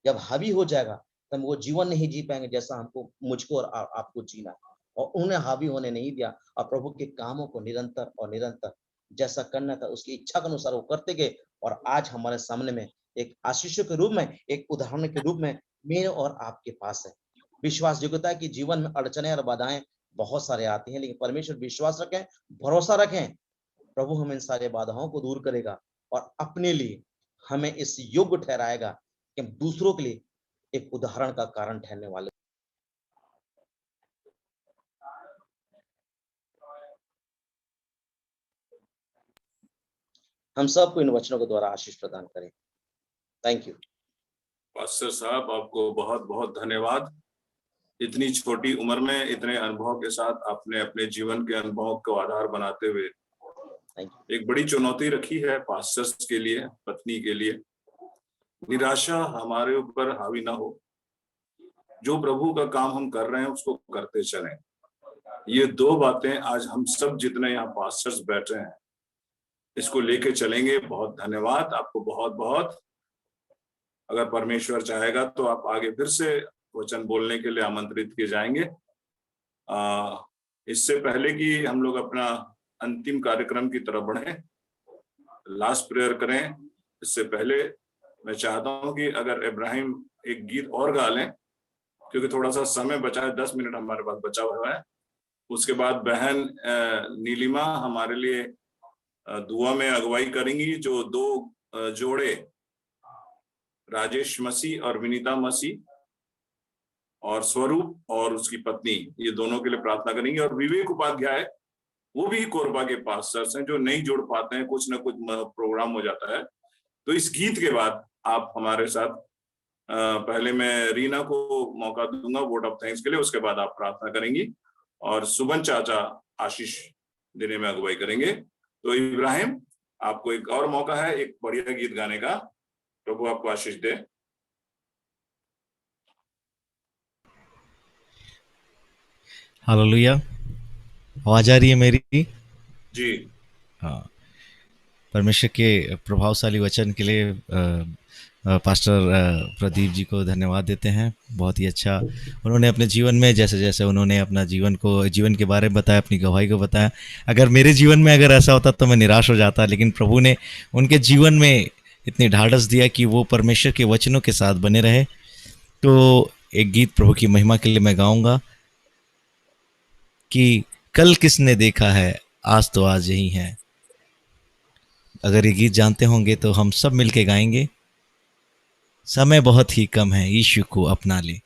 जब हावी हो जाएगा तो हम वो जीवन नहीं जी पाएंगे जैसा मुझको और आपको जीना। और उन्हें हावी होने नहीं दिया, और प्रभु के कामों को निरंतर जैसा करना था उसकी इच्छा के अनुसार वो करते गए। और आज हमारे सामने में एक आशीष के रूप में, एक उदाहरण के रूप में मेरे और आपके पास है। विश्वास योग्यता की जीवन में अड़चनें और बाधाएं बहुत सारे आती हैं, लेकिन परमेश्वर विश्वास रखें, भरोसा रखें, प्रभु हमें इन सारे बाधाओं को दूर करेगा और अपने लिए हमें इस योग्य ठहराएगा कि हम दूसरों के लिए एक उदाहरण का कारण ठहरने वाले। हम सबको इन वचनों के द्वारा आशीष प्रदान करें। थैंक यू पास्टर साहब, आपको बहुत बहुत धन्यवाद। इतनी छोटी उम्र में इतने अनुभव के साथ आपने अपने जीवन के अनुभव को आधार बनाते हुए एक बड़ी चुनौती रखी है पास्टर्स के लिए, पत्नी के लिए। निराशा हमारे ऊपर हावी ना हो, जो प्रभु का काम हम कर रहे हैं उसको करते चलें। ये दो बातें आज हम सब जितने यहाँ पास्टर्स बैठे हैं इसको लेके चलेंगे। बहुत धन्यवाद आपको, बहुत बहुत। अगर परमेश्वर चाहेगा तो आप आगे फिर से वचन बोलने के लिए आमंत्रित किए जाएंगे। इससे पहले कि हम लोग अपना अंतिम कार्यक्रम की तरफ बढ़ें, लास्ट प्रेयर करें, इससे पहले मैं चाहता हूं कि अगर इब्राहिम एक गीत और गा लें क्योंकि थोड़ा सा समय बचा है, 10 मिनट हमारे पास बचा हुआ है। उसके बाद बहन नीलिमा हमारे लिए दुआ में अगुवाई करेंगी। जो 2 जोड़े राजेश मसीह और विनीता मसीह और स्वरूप और उसकी पत्नी, ये दोनों के लिए प्रार्थना करेंगे। और विवेक उपाध्याय वो भी कोरबा के पास्टर्स हैं जो नहीं जुड़ पाते हैं, कुछ ना कुछ प्रोग्राम हो जाता है। तो इस गीत के बाद आप हमारे साथ पहले मैं रीना को मौका दूंगा वोट ऑफ थैंक्स के लिए, उसके बाद आप प्रार्थना करेंगी और सुबन चाचा आशीष देने में अगुवाई करेंगे। तो इब्राहिम, आपको एक और मौका है एक बढ़िया गीत गाने का। प्रभु आपको आशीष दे। हालेलुया। आवाज आ रही है मेरी? जी हाँ। परमेश्वर के प्रभावशाली वचन के लिए पास्टर प्रदीप जी को धन्यवाद देते हैं। बहुत ही अच्छा उन्होंने अपने जीवन में जैसे जैसे उन्होंने अपना जीवन के बारे में बताया, अपनी गवाही को बताया। अगर मेरे जीवन में अगर ऐसा होता तो मैं निराश हो जाता, लेकिन प्रभु ने उनके जीवन में इतनी ढाढ़स दिया कि वो परमेश्वर के वचनों के साथ बने रहे। तो एक गीत प्रभु की महिमा के लिए मैं गाऊंगा कि कल किसने देखा है, आज तो आज यही है। अगर ये गीत जानते होंगे तो हम सब मिलके गाएंगे। समय बहुत ही कम है, यीशु को अपना ले।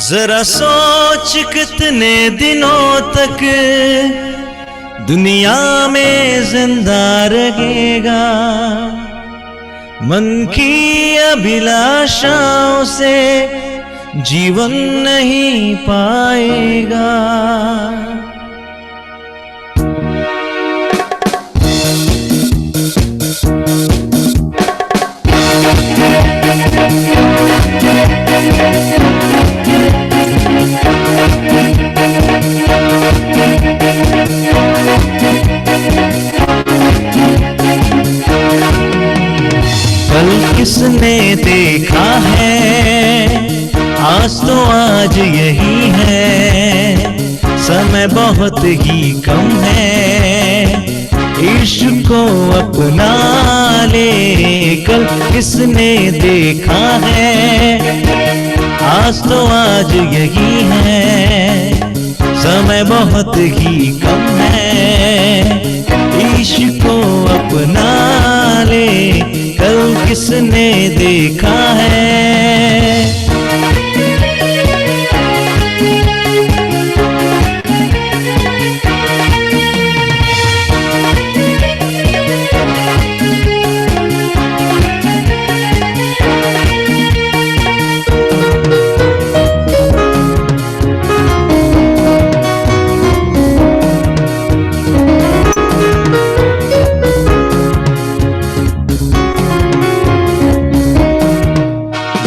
जरा सोच कितने दिनों तक दुनिया में जिंदा रहेगा, मन की अभिलाषाओं से जीवन नहीं पाएगा। कल किसने देखा है, आज तो आज यही है। समय बहुत ही कम है, यीशु को अपना ले। कल किसने देखा है, आज तो आज यही है। समय बहुत ही कम है, यीशु को अपना ले। कल किसने देखा है।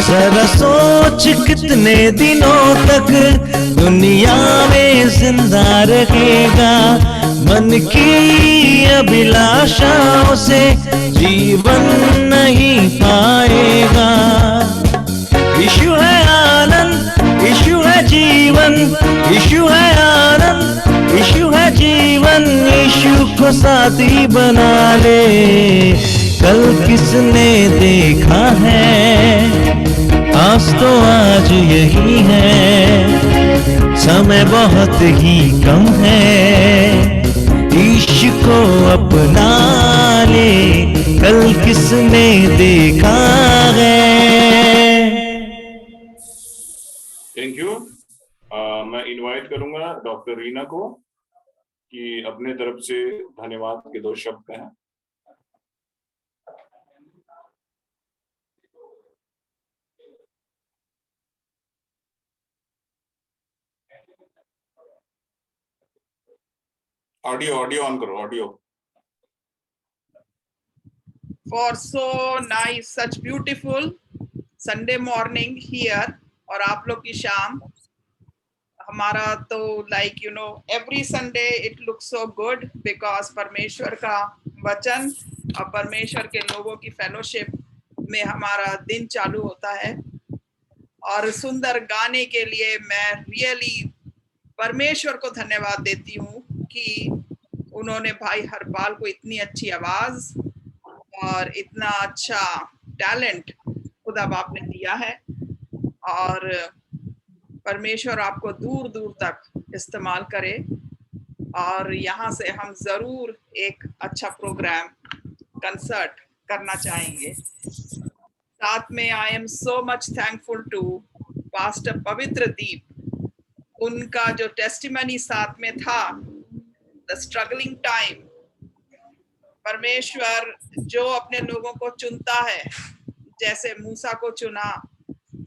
जरा सोच कितने दिनों तक दुनिया में जिंदा रहेगा, मन की अभिलाषाओं से जीवन नहीं पाएगा। यीशु है आनंद, यीशु है जीवन, यीशु है आनंद, यीशु है जीवन। यीशु को साथी बना ले। कल किसने देखा है, आज तो आज यही है। समय बहुत ही कम है, यीशु को अपना ले। कल किसने देखा है। Thank you. मैं इनवाइट करूंगा डॉक्टर रीना को कि अपने तरफ से धन्यवाद के 2 शब्द कहें। ऑडियो ऑन करो, audio. For so nice, such beautiful Sunday morning here, और आप लोग की शाम हमारा तो like every Sunday it looks so good because परमेश्वर का वचन और परमेश्वर के लोगों की फेलोशिप में हमारा दिन चालू होता है। और सुंदर गाने के लिए मैं रियली परमेश्वर को धन्यवाद देती हूँ कि उन्होंने भाई हरपाल को इतनी अच्छी आवाज और इतना अच्छा टैलेंट खुदा बाप ने दिया है, और परमेश्वर आपको दूर दूर तक इस्तेमाल करे। और यहाँ से हम जरूर एक अच्छा प्रोग्राम कंसर्ट करना चाहेंगे। साथ में I am so much thankful to pastor Pavitra Deep, उनका जो टेस्टिमनी साथ में था, द स्ट्रगलिंग टाइम। परमेश्वर जो अपने लोगों को चुनता है, जैसे मूसा को चुना,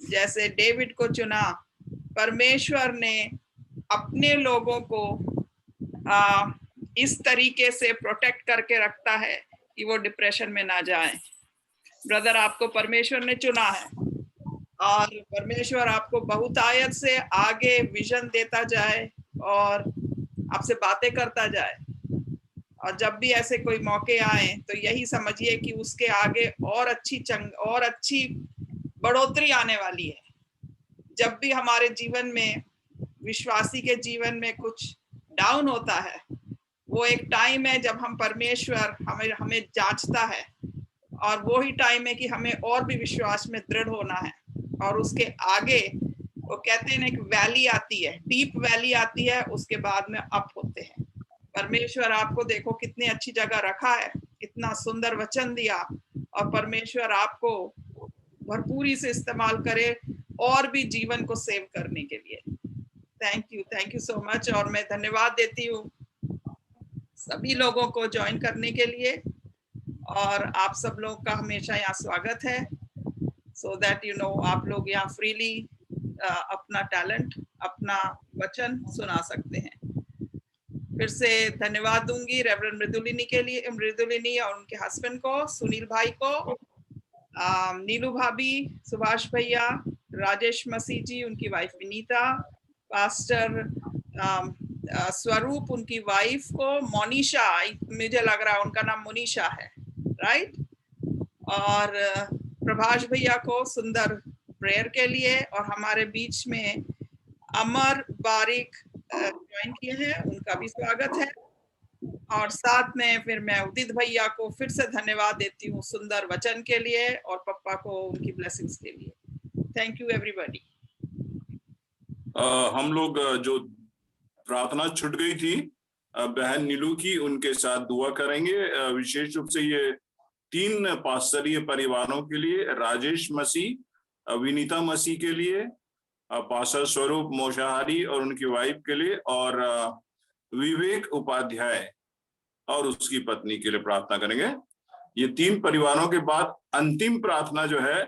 जैसे डेविड को चुना, परमेश्वर ने अपने लोगों को इस तरीके से प्रोटेक्ट करके रखता है कि वो डिप्रेशन में ना जाए। ब्रदर, आपको परमेश्वर ने चुना है और परमेश्वर आपको बहुतायत से आगे विजन देता जाए और आपसे बातें करता जाए। और जब भी ऐसे कोई मौके आए तो यही समझिए कि उसके आगे और अच्छी बढ़ोतरी आने वाली है। जब भी हमारे जीवन में, विश्वासी के जीवन में कुछ डाउन होता है, वो एक टाइम है जब हम परमेश्वर हमें जांचता है, और वो ही टाइम है कि हमें और भी विश्वास में दृढ़ होना है। और उसके आगे वो कहते हैं एक वैली आती है, डीप वैली आती है, उसके बाद में अप होते हैं। परमेश्वर आपको देखो कितनी अच्छी जगह रखा है, इतना सुंदर वचन दिया, और परमेश्वर आपको भरपूरी से इस्तेमाल करे और भी जीवन को सेव करने के लिए। Thank you so much. और मैं धन्यवाद देती हूँ सभी लोगों को ज्वाइन करने के लिए, और आप सब लोग का हमेशा यहाँ स्वागत है, सो दैट आप लोग यहाँ फ्रीली अपना टैलेंट, अपना वचन सुना सकते हैं। फिर से धन्यवाद दूंगी रेवरेंड मृदुलिनी और उनके हस्बैंड को, सुनील भाई को, नीलू भाभी, सुभाष भैया, राजेश मसीह जी, उनकी वाइफ विनीता, पास्टर स्वरूप, उनकी वाइफ को, मोनिशा, मुझे लग रहा है उनका नाम मोनिशा है, राइट, और प्रभाष भैया को सुंदर प्रेयर के लिए, और हमारे बीच में अमर बारिक ज्वाइन किए हैं, उनका भी स्वागत है। और साथ में फिर मैं उदित भैया को फिर से धन्यवाद देती हूँ सुंदर वचन के लिए, और पप्पा को उनकी ब्लेसिंग्स के लिए। Thank you everybody. हम लोग जो प्रार्थना छूट गई थी बहन नीलू की, उनके साथ दुआ करेंगे। विशेष रूप से ये 3 पास्तरीय परिवारों के लिए, राजेश मसीह, विनीता मसीह के लिए, पास्टर स्वरूप मोशाहारी और उनकी वाइफ के लिए, और विवेक उपाध्याय और उसकी पत्नी के लिए प्रार्थना करेंगे। ये 3 परिवारों के बाद अंतिम प्रार्थना जो है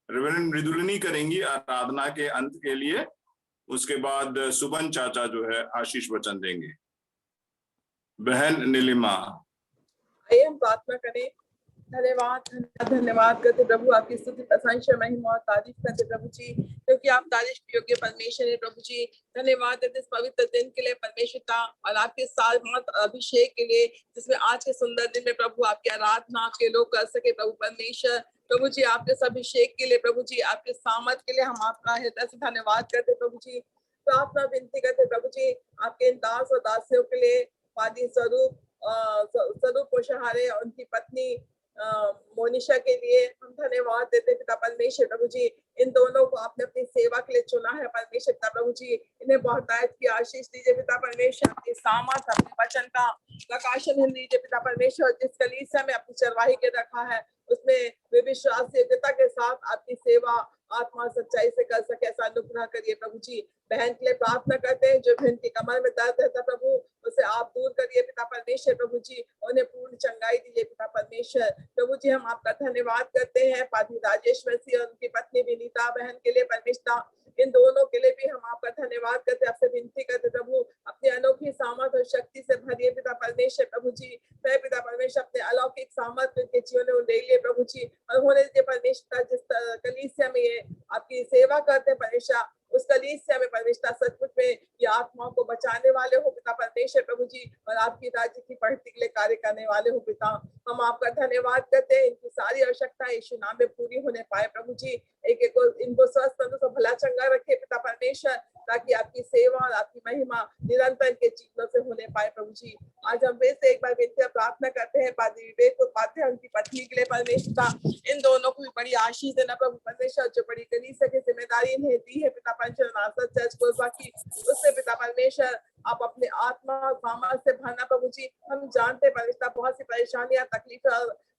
रेवरेंड मृदुलिनी करेंगी आराधना के अंत के लिए। उसके बाद सुबन चाचा जो है आशीष वचन देंगे। बहन नीलिमा, आइए हम प्रार्थना करें। धन्यवाद करते प्रभु, आपकी स्तुति प्रशंसा महिमा और तारीफ करते प्रभु जी, क्योंकि आप तारीफ योग्य परमेश्वर है प्रभु जी। धन्यवाद देते इस पवित्र दिन के लिए परमेश्वरता, और आपके साल मत अभिषेक के लिए, जिसमें आज के सुंदर दिन में प्रभु आपकी आराधना आपके लोग कर सके प्रभु परमेश्वर। प्रभु जी आपके अभिषेक के लिए प्रभु जी, आपके सामर्थ के लिए हम आपका हृदय से धन्यवाद करते प्रभु जी। प्रार्थना विनती करते प्रभु जी आपके इन दास और दासियों के लिए, पादी स्वरूप पोषहारे और उनकी पत्नी मोनिशा के लिए हम धन्यवाद देते पिता परमेश्वर प्रभु जी। इन दोनों को आपने अपनी सेवा के लिए चुना है परमेश्वर पिता प्रभु जी। इन्हें बहुतायत की आशीष दीजिए पिता परमेश्वर, अपनी सामर्थ अपने वचन का प्रकाशन दीजिए पिता परमेश्वर। जिस कलीसिया में अपनी चरवाही के रखा है उसमें वे विश्वास योग्यता के साथ आपकी सेवा आत्मा सच्चाई से कर सके, ऐसा अनुग्रह करिए प्रभु जी। बहन के लिए प्रार्थना करते हैं जो बहन की कमर में दर्द रहता प्रभु, उसे आप दूर करिए पिता परमेश्वर प्रभु जी, उन्हें पूर्ण चंगाई दीजिए पिता परमेश्वर प्रभु जी। हम आपका धन्यवाद करते हैं पादी राजेश मसीह और उनकी पत्नी विनीता बहन के लिए परमेश्वर, इन दोनों के लिए भी हम आपका धन्यवाद करते, आपसे विनती करते प्रभु अपनी अनोखी सामर्थ और शक्ति से भरिए पिता परमेश्वर प्रभु जी। मैं पिता परमेश्वर अपने अलौकिक सामर्थ उनके जीवन में ले लिए प्रभु जी, और होने दीजिए परमेश्वर जिस कलीसिया में ये आपकी सेवा करते हैं परमेश्वर, उस कलीसिया में परमेश्वर सचमुच में ये आत्माओं को बचाने वाले हो पिता परमेश्वर प्रभु जी, और आपकी राज्य की बढ़ती के लिए कार्य करने वाले हो पिता। हम आपका धन्यवाद करते हैं, इनकी सारी आवश्यकता यीशु नाम में पूरी होने पाए प्रभु जी। एक एक इनको स्वस्थ तंदुरुस्त भला चंगा रखे पिता परमेश्वर, ताकि आपकी सेवा और आपकी महिमा निरंतर इनके जीवन से होने पाए प्रभु जी। आज हम फिर से एक बार विनती प्रार्थना करते हैं पादरी विवेक उपाध्याय उनकी पत्नी के लिए परमेश्वर, इन दोनों को भी बड़ी आशीष देना प्रभु परमेश्वर, जो बड़ी कलीसिया की जिम्मेदारी इन्हें दी है पिता परमेश्वर नासरत चर्च को बाकी उससे पिता परमेश्वर आप अपने आत्मा और सामर्थ से भरना प्रभु जी। हम जानते हैं परमेश्वर बहुत सी परेशानियां तकलीफ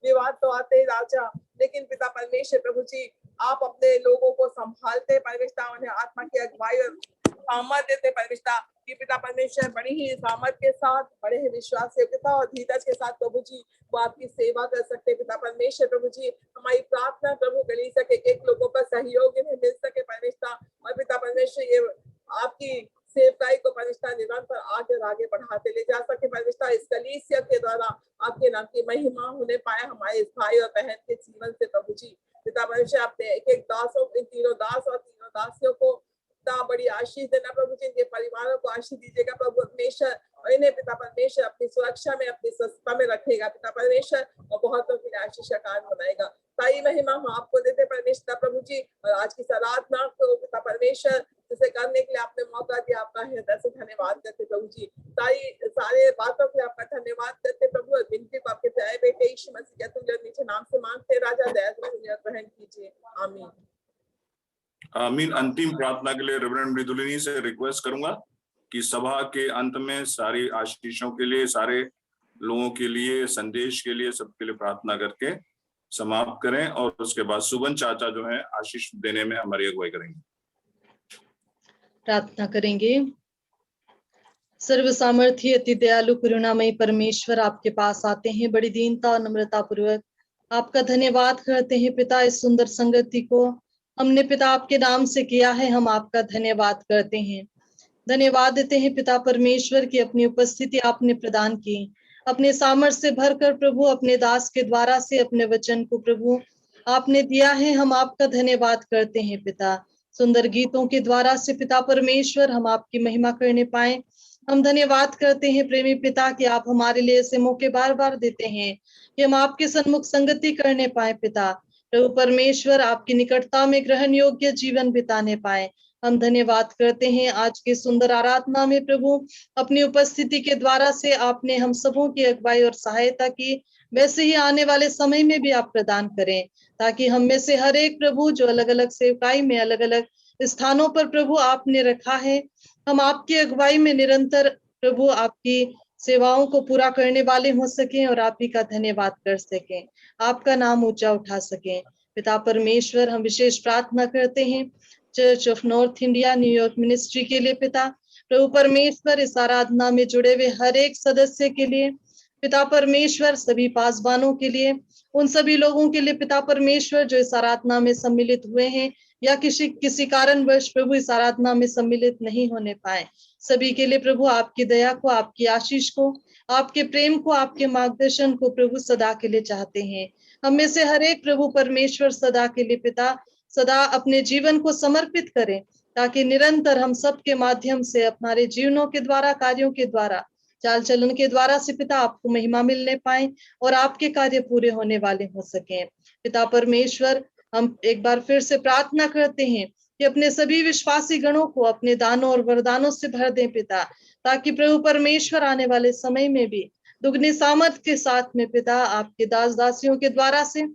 विवाद तो आते ही राजा, लेकिन पिता परमेश्वर प्रभु जी आप अपने लोगों को संभालते परमेश्वर, उन्हें आत्मा की अगुवाई और सामर्थ देते परमेश्वर कि पिता परमेश्वर बड़ी ही सामर्थ के साथ, बड़े ही विश्वास योग्यता और धीरज के साथ प्रभु जी वो आपकी सेवा कर सकते हैं पिता परमेश्वर प्रभु जी। हमारी प्रार्थना प्रभु कलीसिया के एक लोगों का सहयोग इन्हें मिल सके परमेश्वर, और पिता परमेश्वर ये आपकी सेवकाई को परमेश्वर निरंतर आगे और आगे बढ़ाते ले जा सके परमेश्वर। इस कलीसिया के द्वारा आपके नाम की महिमा होने पाए हमारे इस भाई और बहन के जीवन से प्रभु जी। पिता परमेश्वर आपने एक एक दासों, इन तीनों दास और तीनों दासियों को बड़ी आशीष देना प्रभु जी, इनके परिवारों को आशीष दीजिएगा प्रभु परमेश्वर, और इन्हें पिता परमेश्वर अपनी सुरक्षा में अपनी स्वच्छता में रखेगा पिता परमेश्वर, और बहुतों के लिए आशीष का कारण बनाएगा। सारी महिमा हम आपको देते परमेश्वर प्रभु जी, और आज की आराधना को पिता परमेश्वर जिसे करने के लिए आपने मौका दिया, आपका हृदय से धन्यवाद करते प्रभु जी। सारे बातों के लिए आपका धन्यवाद करते प्रभु, और विनती को आपके प्यारे बेटे यीशु मसीह के अतुल्य नीचे नाम से मांगते राजा, दया से ग्रहण कीजिए, आमीन। आमीन। अंतिम प्रार्थना के लिए रेवरेंड मृदुलिनी से रिक्वेस्ट करूंगा कि सभा के अंत में सारी आशीषों के लिए, सारे लोगों के लिए, संदेश के लिए, सबके लिए प्रार्थना करके समाप्त करें, और उसके बाद सुबन चाचा जो है आशीष देने में हमारी अगुवाई करेंगे। प्रार्थना करेंगे। सर्व सामर्थी अति दयालु करुणामयी परमेश्वर आपके पास आते हैं बड़ी दीनता और नम्रता पूर्वक, आपका धन्यवाद करते हैं पिता। इस सुंदर संगति को हमने पिता आपके नाम से किया है, हम आपका धन्यवाद करते हैं। धन्यवाद देते हैं पिता परमेश्वर की अपनी उपस्थिति आपने प्रदान की, अपने सामर्थ्य से भरकर प्रभु अपने दास के द्वारा से अपने वचन को प्रभु आपने दिया है, हम आपका धन्यवाद करते हैं पिता। सुंदर गीतों के द्वारा से पिता परमेश्वर हम आपकी महिमा करने पाए, हम धन्यवाद करते हैं प्रेमी पिता कि आप हमारे लिए ऐसे मौके बार बार देते हैं कि हम आपके सन्मुख संगति करने पाए पिता। प्रभु परमेश्वर आपकी निकटता में ग्रहण योग्य जीवन बिताने पाए, हम धन्यवाद करते हैं। आज के सुंदर आराधना में प्रभु अपनी उपस्थिति के द्वारा से आपने हम सबों की अगुवाई और सहायता की, वैसे ही आने वाले समय में भी आप प्रदान करें, ताकि हम में से हर एक प्रभु जो अलग अलग सेवकाई में अलग अलग स्थानों पर प्रभु आपने रखा है, हम आपकी अगुवाई में निरंतर प्रभु आपकी सेवाओं को पूरा करने वाले हो सकें और आप ही का धन्यवाद कर सकें, आपका नाम ऊंचा उठा सकें। पिता परमेश्वर हम विशेष प्रार्थना करते हैं church of north India New York ministry के लिए पिता। प्रभु परमेश्वर इस आराधना में जुड़े हुए हर एक सदस्य के लिए पिता परमेश्वर, सभी पासवानों के लिए, उन सभी लोगों के लिए पिता परमेश्वर जो इस आराधना में सम्मिलित हुए हैं या किसी कारणवश प्रभु इस आराधना में सम्मिलित नहीं होने पाए, सभी के लिए प्रभु आपकी दया को, आपकी आशीष को, आपके प्रेम को, आपके मार्गदर्शन को प्रभु सदा के लिए चाहते हैं। हम में से हर एक प्रभु परमेश्वर सदा के लिए पिता सदा अपने जीवन को समर्पित करें, ताकि निरंतर हम सबके माध्यम से हमारे जीवनों के द्वारा, कार्यों के द्वारा, चाल चलन के द्वारा से पिता आपको महिमा मिलने पाए और आपके कार्य पूरे होने वाले हो सके। पिता परमेश्वर हम एक बार फिर से प्रार्थना करते हैं कि अपने सभी विश्वासी गणों को अपने दानों और वरदानों से भर दें पिता, ताकि प्रभु परमेश्वर आने वाले समय में भी दुगनी सामर्थ के साथ में पिता आपके दास दासियों के द्वारा से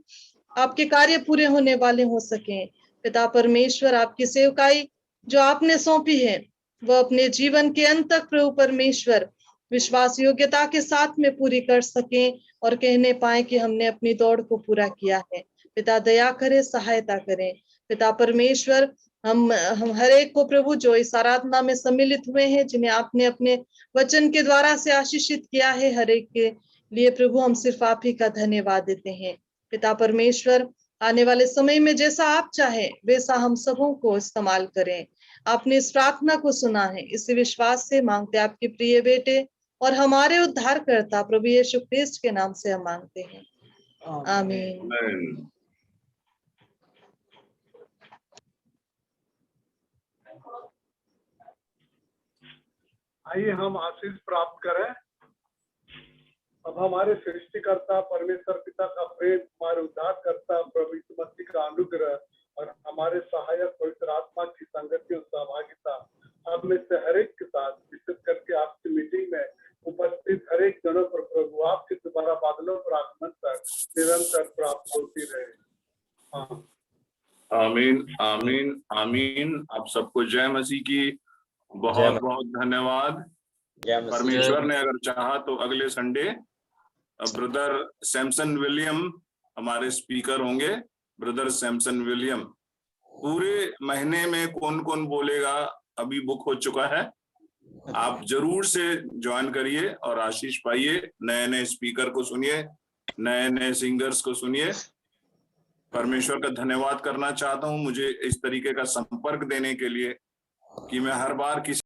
आपके कार्य पूरे होने वाले हो सके। पिता परमेश्वर आपकी सेवकाई जो आपने सौंपी है वह अपने जीवन के अंत तक प्रभु परमेश्वर विश्वास योग्यता के साथ में पूरी कर सके और कहने पाए कि हमने अपनी दौड़ को पूरा किया है। पिता दया करे, सहायता करें। पिता परमेश्वर हम हर एक को प्रभु जो इस आराधना में सम्मिलित हुए हैं, जिन्हें आपने अपने वचन के द्वारा से आशीषित किया है, हर एक के लिए प्रभु हम सिर्फ आप ही का धन्यवाद देते हैं। पिता परमेश्वर आने वाले समय में जैसा आप चाहे वैसा हम सबों को इस्तेमाल करें। आपने इस प्रार्थना को सुना है, इस विश्वास से मांगते आपके प्रिय बेटे और हमारे उद्धारकर्ता प्रभु यीशु ख्रिस्ट के नाम से हम मांगते हैं, आमीन। आइए हम आशीष प्राप्त करें। अब हमारे सृष्टिकर्ता परमेश्वर पिता का प्रेम, हमारे उद्धारकर्ता प्रभु यीशु मसीह का अनुग्रह और हमारे सहायक पवित्र आत्मा की संगति और सहभागिता हम में से हर एक के साथ, विशेष करके आपकी मीटिंग में उपस्थित हर एक जनों पर प्रभु आपके दोबारा बादलों पर आगमन तक निरंतर प्राप्त होती रहे। आमीन आमीन आमीन। आप सबको जय मसीह की बहुत बहुत धन्यवाद। परमेश्वर ने अगर चाहा तो अगले संडे ब्रदर सैमसन विलियम हमारे स्पीकर होंगे। ब्रदर सैमसन विलियम पूरे महीने में कौन कौन बोलेगा अभी बुक हो चुका है। आप जरूर से ज्वाइन करिए और आशीष पाइए। नए नए स्पीकर को सुनिए, नए नए सिंगर्स को सुनिए। परमेश्वर का धन्यवाद करना चाहता हूं मुझे इस तरीके का संपर्क देने के लिए कि मैं हर बार किसी